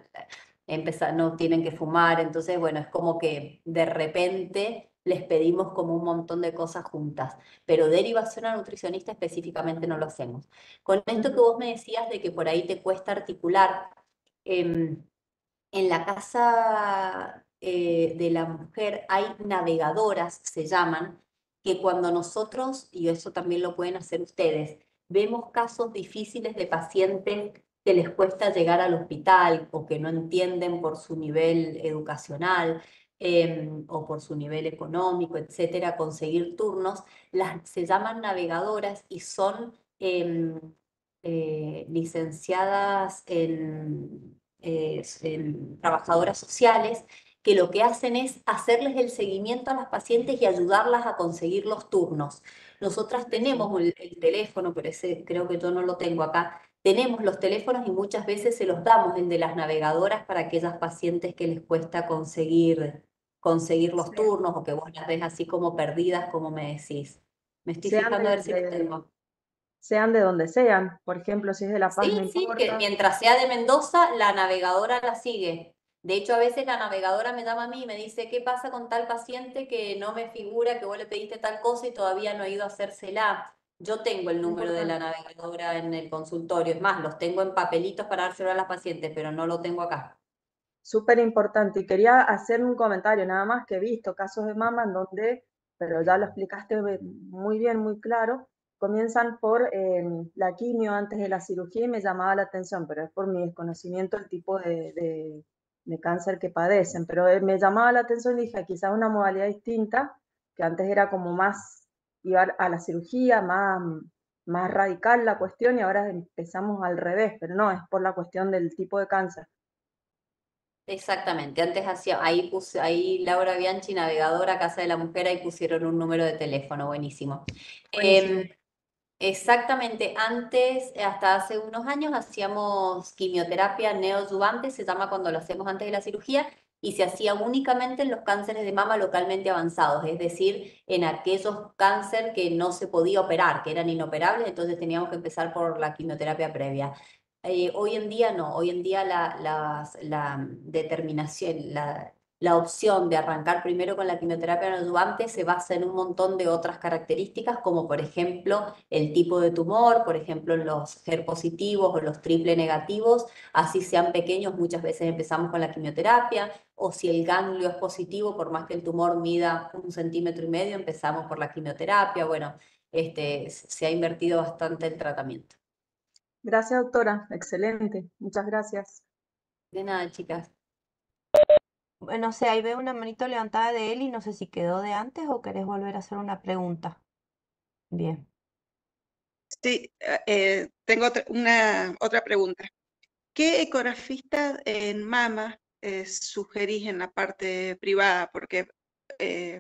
no tienen que fumar, entonces, bueno, es como que de repente les pedimos como un montón de cosas juntas, pero derivación a nutricionista específicamente no lo hacemos. Con esto que vos me decías de que por ahí te cuesta articular, en la casa de la mujer hay navegadoras, se llaman, que cuando nosotros, y eso también lo pueden hacer ustedes, vemos casos difíciles de pacientes que les cuesta llegar al hospital o que no entienden por su nivel educacional o por su nivel económico, etcétera, conseguir turnos, se llaman navegadoras y son licenciadas en trabajadoras sociales, que lo que hacen es hacerles el seguimiento a las pacientes y ayudarlas a conseguir los turnos. Nosotras tenemos el teléfono, pero ese creo que yo no lo tengo acá. Tenemos los teléfonos y muchas veces se los damos, el de las navegadoras, para aquellas pacientes que les cuesta conseguir los Sí. turnos o que vos las ves así como perdidas, como me decís. Me estoy Sean fijando a ver si lo tengo. sean de donde sean. Por ejemplo, si es de La Paz, no Sí, sí, que importa. mientras sea de Mendoza, la navegadora la sigue. De hecho, a veces la navegadora me llama a mí y me dice, ¿qué pasa con tal paciente que no me figura que vos le pediste tal cosa y todavía no ha ido a hacérsela? Yo tengo el número de la Importante. navegadora en el consultorio. Es más, los tengo en papelitos para dárselo a las pacientes, pero no lo tengo acá. Súper importante. Y quería hacer un comentario, nada más que he visto casos de mama en donde, pero ya lo explicaste muy bien, muy claro, comienzan por la quimio antes de la cirugía y me llamaba la atención, pero es por mi desconocimiento el tipo de cáncer que padecen. Pero me llamaba la atención y dije, quizás una modalidad distinta, que antes era como más llevar a la cirugía, más radical la cuestión y ahora empezamos al revés, pero no, es por la cuestión del tipo de cáncer. Exactamente, antes hacía, ahí Laura Bianchi, navegadora, Casa de la Mujer, ahí pusieron un número de teléfono, buenísimo. Buenísimo. Exactamente, antes, hasta hace unos años, hacíamos quimioterapia neoadyuvante, se llama cuando lo hacemos antes de la cirugía, y se hacía únicamente en los cánceres de mama localmente avanzados, es decir, en aquellos cáncer que no se podía operar, que eran inoperables, entonces teníamos que empezar por la quimioterapia previa. Hoy en día no, hoy en día la determinación, la opción de arrancar primero con la quimioterapia neoadyuvante se basa en un montón de otras características, como por ejemplo el tipo de tumor, por ejemplo los HER positivos o los triple negativos, así sean pequeños, muchas veces empezamos con la quimioterapia, o si el ganglio es positivo, por más que el tumor mida 1,5 cm, empezamos por la quimioterapia. Bueno, se ha invertido bastante el tratamiento. Gracias, doctora. Excelente. Muchas gracias. De nada, chicas. Bueno, no sé, ahí veo una manito levantada de él y no sé si quedó de antes o querés volver a hacer una pregunta. Bien. Sí, tengo otra pregunta. ¿Qué ecografista en mama sugerís en la parte privada? Porque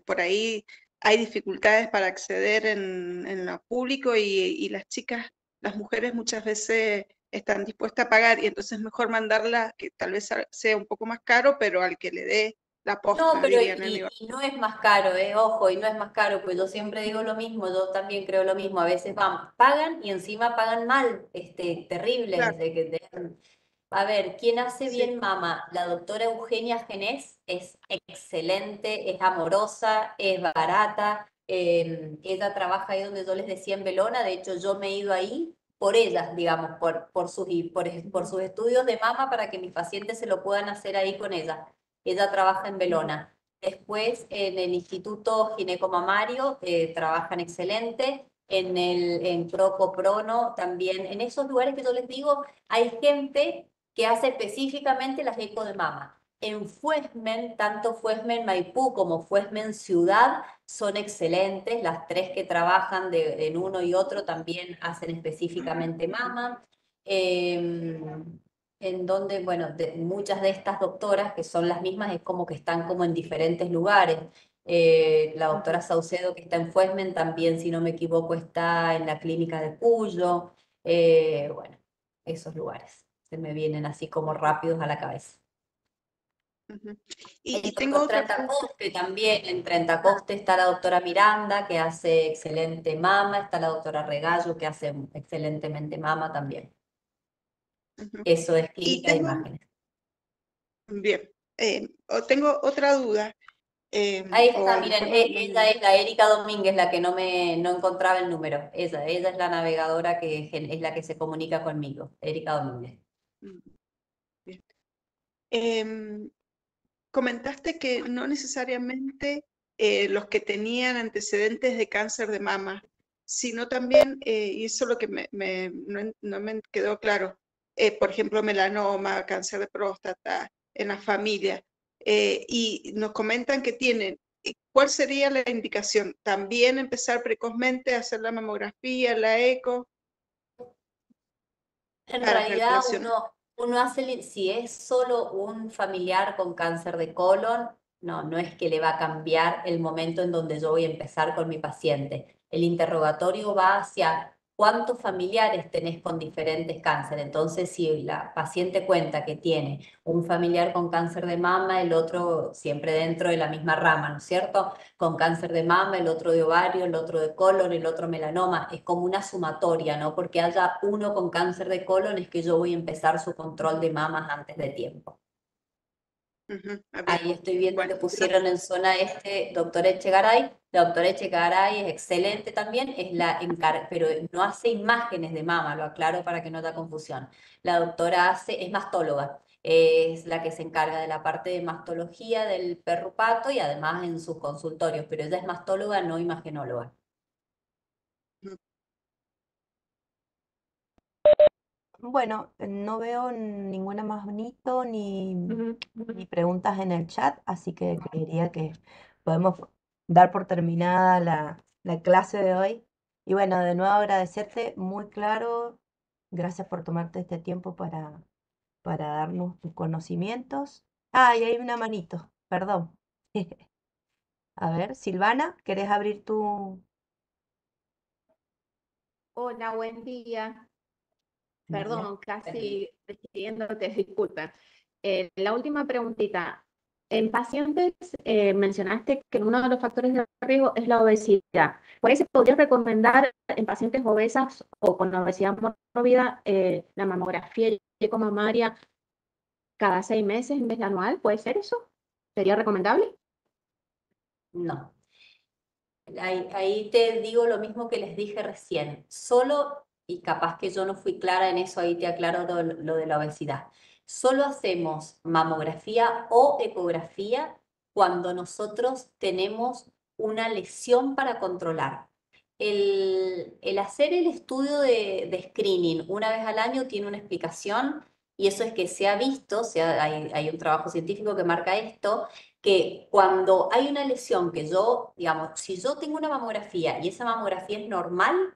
por ahí hay dificultades para acceder en lo público y las chicas, las mujeres muchas veces están dispuestas a pagar y entonces es mejor mandarla, que tal vez sea un poco más caro, pero al que le dé la No, posta, pero dirían en mi barrio. y no es más caro, ojo, y no es más caro, pues yo siempre digo lo mismo, yo también creo lo mismo, a veces pagan y encima pagan mal, Claro, terribles, a ver, ¿quién hace sí. bien mama? La doctora Eugenia Genés es excelente, es amorosa, es barata, ella trabaja ahí donde yo les decía en Belona, de hecho yo me he ido ahí por ella, digamos, por sus estudios de mama para que mis pacientes se lo puedan hacer ahí con ella. Ella trabaja en Belona. Después en el Instituto Ginecomamario trabajan excelente, en Proco Prono también, en esos lugares que yo les digo, hay gente que hace específicamente las eco de mama. En Fuesmen, tanto Fuesmen Maipú como Fuesmen Ciudad son excelentes, las tres que trabajan en uno y otro también hacen específicamente mama. En donde, bueno, muchas de estas doctoras, que son las mismas, es como que están como en diferentes lugares. La doctora Saucedo, que está en Fuesmen, también, si no me equivoco, está en la clínica de Cuyo. Bueno, esos lugares se me vienen así como rápidos a la cabeza. Ujú. En Y tengo otra pregunta. Trentacoste también, en Trentacoste está la doctora Miranda, que hace excelente mama, está la doctora Regallo, que hace excelentemente mama también. Ujú. Eso es Y clínica de tengo, imágenes. bien, tengo otra duda. Ahí O a está, lo miren, mejor ella es la Erika Domínguez, la que no encontraba el número. Ella es la navegadora que es la que se comunica conmigo, Erika Domínguez. Bien. Comentaste que no necesariamente los que tenían antecedentes de cáncer de mama, sino también, y eso es lo que no me quedó claro, por ejemplo, melanoma, cáncer de próstata en la familia, y nos comentan que tienen, ¿cuál sería la indicación? ¿También empezar precozmente a hacer la mamografía, la eco, En para realidad calculación? uno hace, si es solo un familiar con cáncer de colon, no es que le va a cambiar el momento en donde yo voy a empezar con mi paciente. El interrogatorio va hacia cuántos familiares tenés con diferentes cánceres. Entonces, si la paciente cuenta que tiene un familiar con cáncer de mama, el otro siempre dentro de la misma rama, ¿no es cierto? Con cáncer de mama, el otro de ovario, el otro de colon, el otro melanoma. Es como una sumatoria, ¿no? Porque haya uno con cáncer de colon es que yo voy a empezar su control de mamas antes de tiempo. Ujú, bien. Ahí estoy viendo Bueno, que pusieron en zona este doctor Echegaray. La doctora Echegaray es excelente también, pero no hace imágenes de mama, lo aclaro para que no haya confusión. La doctora es mastóloga, es la que se encarga de la parte de mastología del perrupato y además en sus consultorios, pero ella es mastóloga, no imagenóloga. Bueno, no veo ninguna más bonito ni preguntas en el chat, así que creería que podemos dar por terminada la clase de hoy. Y bueno, de nuevo agradecerte, muy claro, gracias por tomarte este tiempo para darnos tus conocimientos. Ah, y hay una manito, perdón. A ver, Silvana, ¿querés abrir tu... Hola, buen día. Buen día. Perdón, casi despidiéndote, disculpa. La última preguntita. En pacientes mencionaste que uno de los factores de riesgo es la obesidad. ¿Por eso podrías recomendar en pacientes obesas o con obesidad mórbida la mamografía y eco mamaria cada 6 meses en vez de anual? ¿Puede ser eso? ¿Sería recomendable? No. Ahí te digo lo mismo que les dije recién. Solo, y capaz que yo no fui clara en eso, ahí te aclaro lo de la obesidad. Solo hacemos mamografía o ecografía cuando nosotros tenemos una lesión para controlar. El hacer el estudio de screening una vez al año tiene una explicación y eso es que se ha visto, hay un trabajo científico que marca esto, que cuando hay una lesión que yo, digamos, si yo tengo una mamografía y esa mamografía es normal,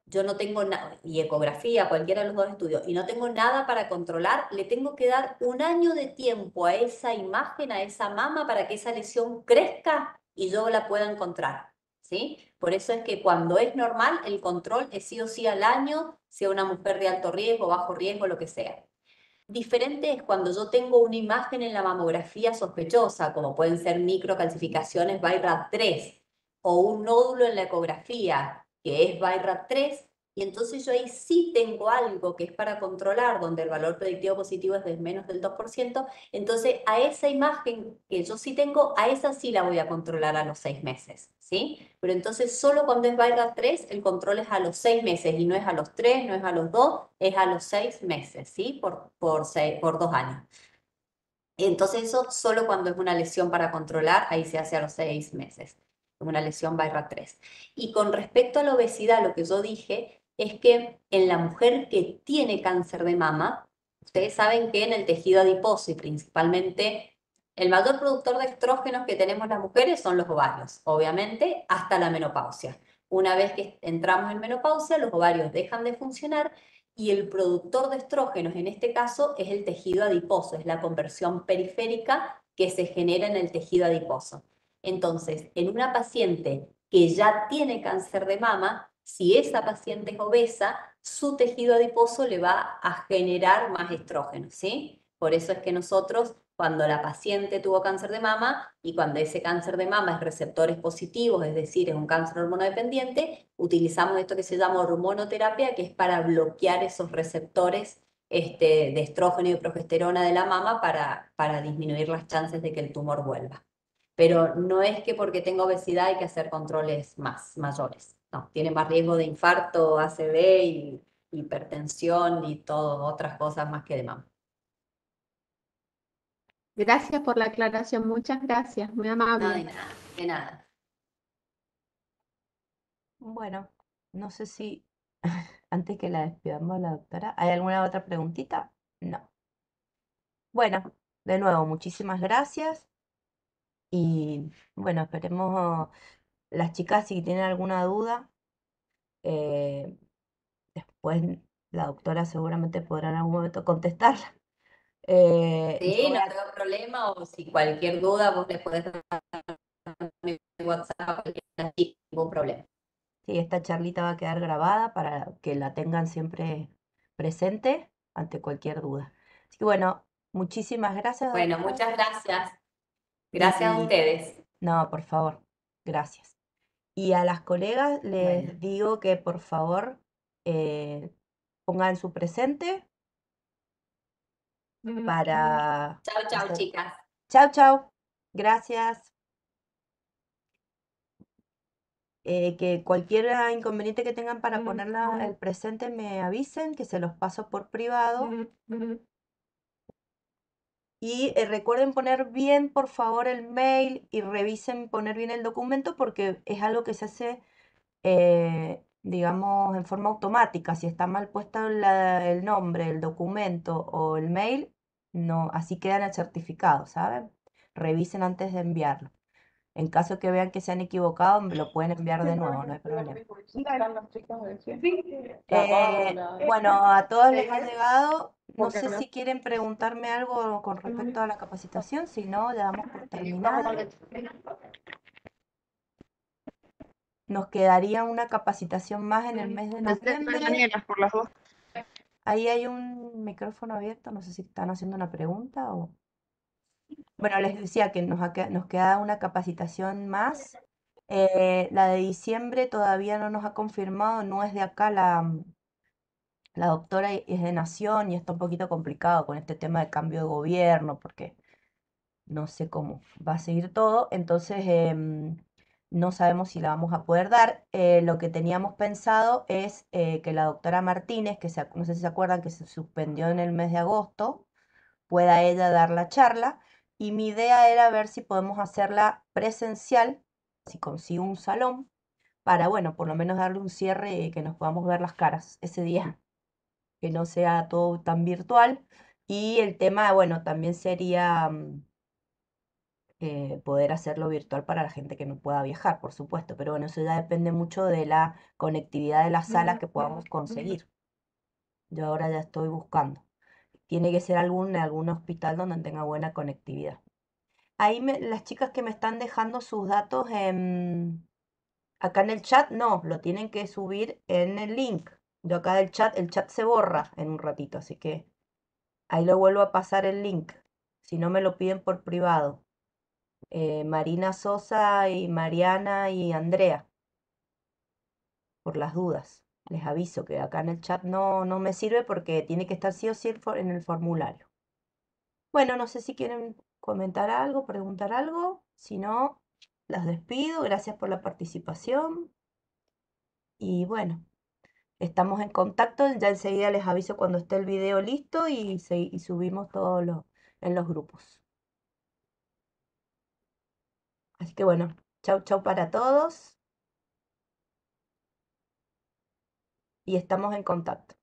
yo no tengo nada, y ecografía, cualquiera de los dos estudios, y no tengo nada para controlar, le tengo que dar un año de tiempo a esa imagen, a esa mama, para que esa lesión crezca y yo la pueda encontrar, ¿sí? Por eso es que cuando es normal, el control es sí o sí al año, sea una mujer de alto riesgo, bajo riesgo, lo que sea. Diferente es cuando yo tengo una imagen en la mamografía sospechosa, como pueden ser microcalcificaciones BI-RAD3 o un nódulo en la ecografía, que es BI-RAD3, y entonces yo ahí sí tengo algo que es para controlar, donde el valor predictivo positivo es de menos del 2%, entonces a esa imagen que yo sí tengo, a esa sí la voy a controlar a los 6 meses, ¿sí? Pero entonces solo cuando es BI-RAD3 el control es a los 6 meses y no es a los 3, no es a los 2, es a los 6 meses, ¿sí? Por 2 años. Entonces eso solo cuando es una lesión para controlar, ahí se hace a los 6 meses, una lesión BI-RAD3. Y con respecto a la obesidad, lo que yo dije es que en la mujer que tiene cáncer de mama, ustedes saben que en el tejido adiposo y principalmente el mayor productor de estrógenos que tenemos las mujeres son los ovarios, obviamente hasta la menopausia. Una vez que entramos en menopausia, los ovarios dejan de funcionar y el productor de estrógenos en este caso es el tejido adiposo, es la conversión periférica que se genera en el tejido adiposo. Entonces, en una paciente que ya tiene cáncer de mama, si esa paciente es obesa, su tejido adiposo le va a generar más estrógenos, ¿sí? Por eso es que nosotros, cuando la paciente tuvo cáncer de mama y cuando ese cáncer de mama es receptores positivos, es decir, es un cáncer hormonodependiente, utilizamos esto que se llama hormonoterapia, que es para bloquear esos receptores de estrógeno y progesterona de la mama para disminuir las chances de que el tumor vuelva. Pero no es que porque tenga obesidad hay que hacer controles mayores. No, tiene más riesgo de infarto, ACV y hipertensión y todo, otras cosas más que de mama. Gracias por la aclaración, muchas gracias, muy No, amable. de nada, de nada. Bueno, no sé si antes que la despidamos a la doctora, ¿hay alguna otra preguntita? No. Bueno, de nuevo, muchísimas gracias y bueno, esperemos las chicas si tienen alguna duda, eh, después la doctora seguramente podrá en algún momento contestarla. Yo Sí, voy no a, tengo problema, o si cualquier duda vos les podés dar mi WhatsApp, sin ningún problema. sí, esta charlita va a quedar grabada para que la tengan siempre presente ante cualquier duda. Así que bueno, muchísimas gracias, Bueno, doctora. muchas gracias. Gracias a Y ustedes. no, por favor, gracias. Y a las colegas Bueno, les digo que por favor eh, pongan su presente para chao, chao, hacer. chicas. Chau, chau. Gracias. Que cualquier inconveniente que tengan para ponerla el presente me avisen, que se los paso por privado. Y recuerden poner bien, por favor, el mail y revisen poner bien el documento porque es algo que se hace, digamos, en forma automática. Si está mal puesto el nombre, el documento o el mail, no, así quedan el certificado, ¿saben? Revisen antes de enviarlo. En caso que vean que se han equivocado, me lo pueden enviar de nuevo, no hay problema. Bueno, a todos les ha llegado. No sé si quieren preguntarme algo con respecto a la capacitación, si no, le damos por terminada. Nos quedaría una capacitación más en el mes de noviembre. Ahí hay un micrófono abierto, no sé si están haciendo una pregunta o... Bueno, les decía que nos queda una capacitación más. La de diciembre todavía no nos ha confirmado, no es de acá la doctora es de Nación y está un poquito complicado con este tema de cambio de gobierno porque no sé cómo va a seguir todo, entonces no sabemos si la vamos a poder dar. Lo que teníamos pensado es que la doctora Martínez, no sé si se acuerdan que se suspendió en el mes de agosto, pueda ella dar la charla. Y mi idea era ver si podemos hacerla presencial, si consigo un salón, para, bueno, por lo menos darle un cierre y que nos podamos ver las caras ese día, que no sea todo tan virtual. Y el tema, bueno, también sería poder hacerlo virtual para la gente que no pueda viajar, por supuesto, pero bueno, eso ya depende mucho de la conectividad de la sala que podamos conseguir. Yo ahora ya estoy buscando. Tiene que ser algún hospital donde tenga buena conectividad. Ahí las chicas que me están dejando sus datos acá en el chat, no, lo tienen que subir en el link. Yo acá del chat, el chat se borra en un ratito, así que ahí lo vuelvo a pasar el link. Si no me lo piden por privado. Marina Sosa y Mariana y Andrea, por las dudas. Les aviso que acá en el chat no me sirve porque tiene que estar sí o sí en el formulario. Bueno, no sé si quieren comentar algo, preguntar algo. Si no, las despido. Gracias por la participación. Y bueno, estamos en contacto. Ya enseguida les aviso cuando esté el video listo y subimos en los grupos. Así que bueno, chau chau para todos. Y estamos en contacto.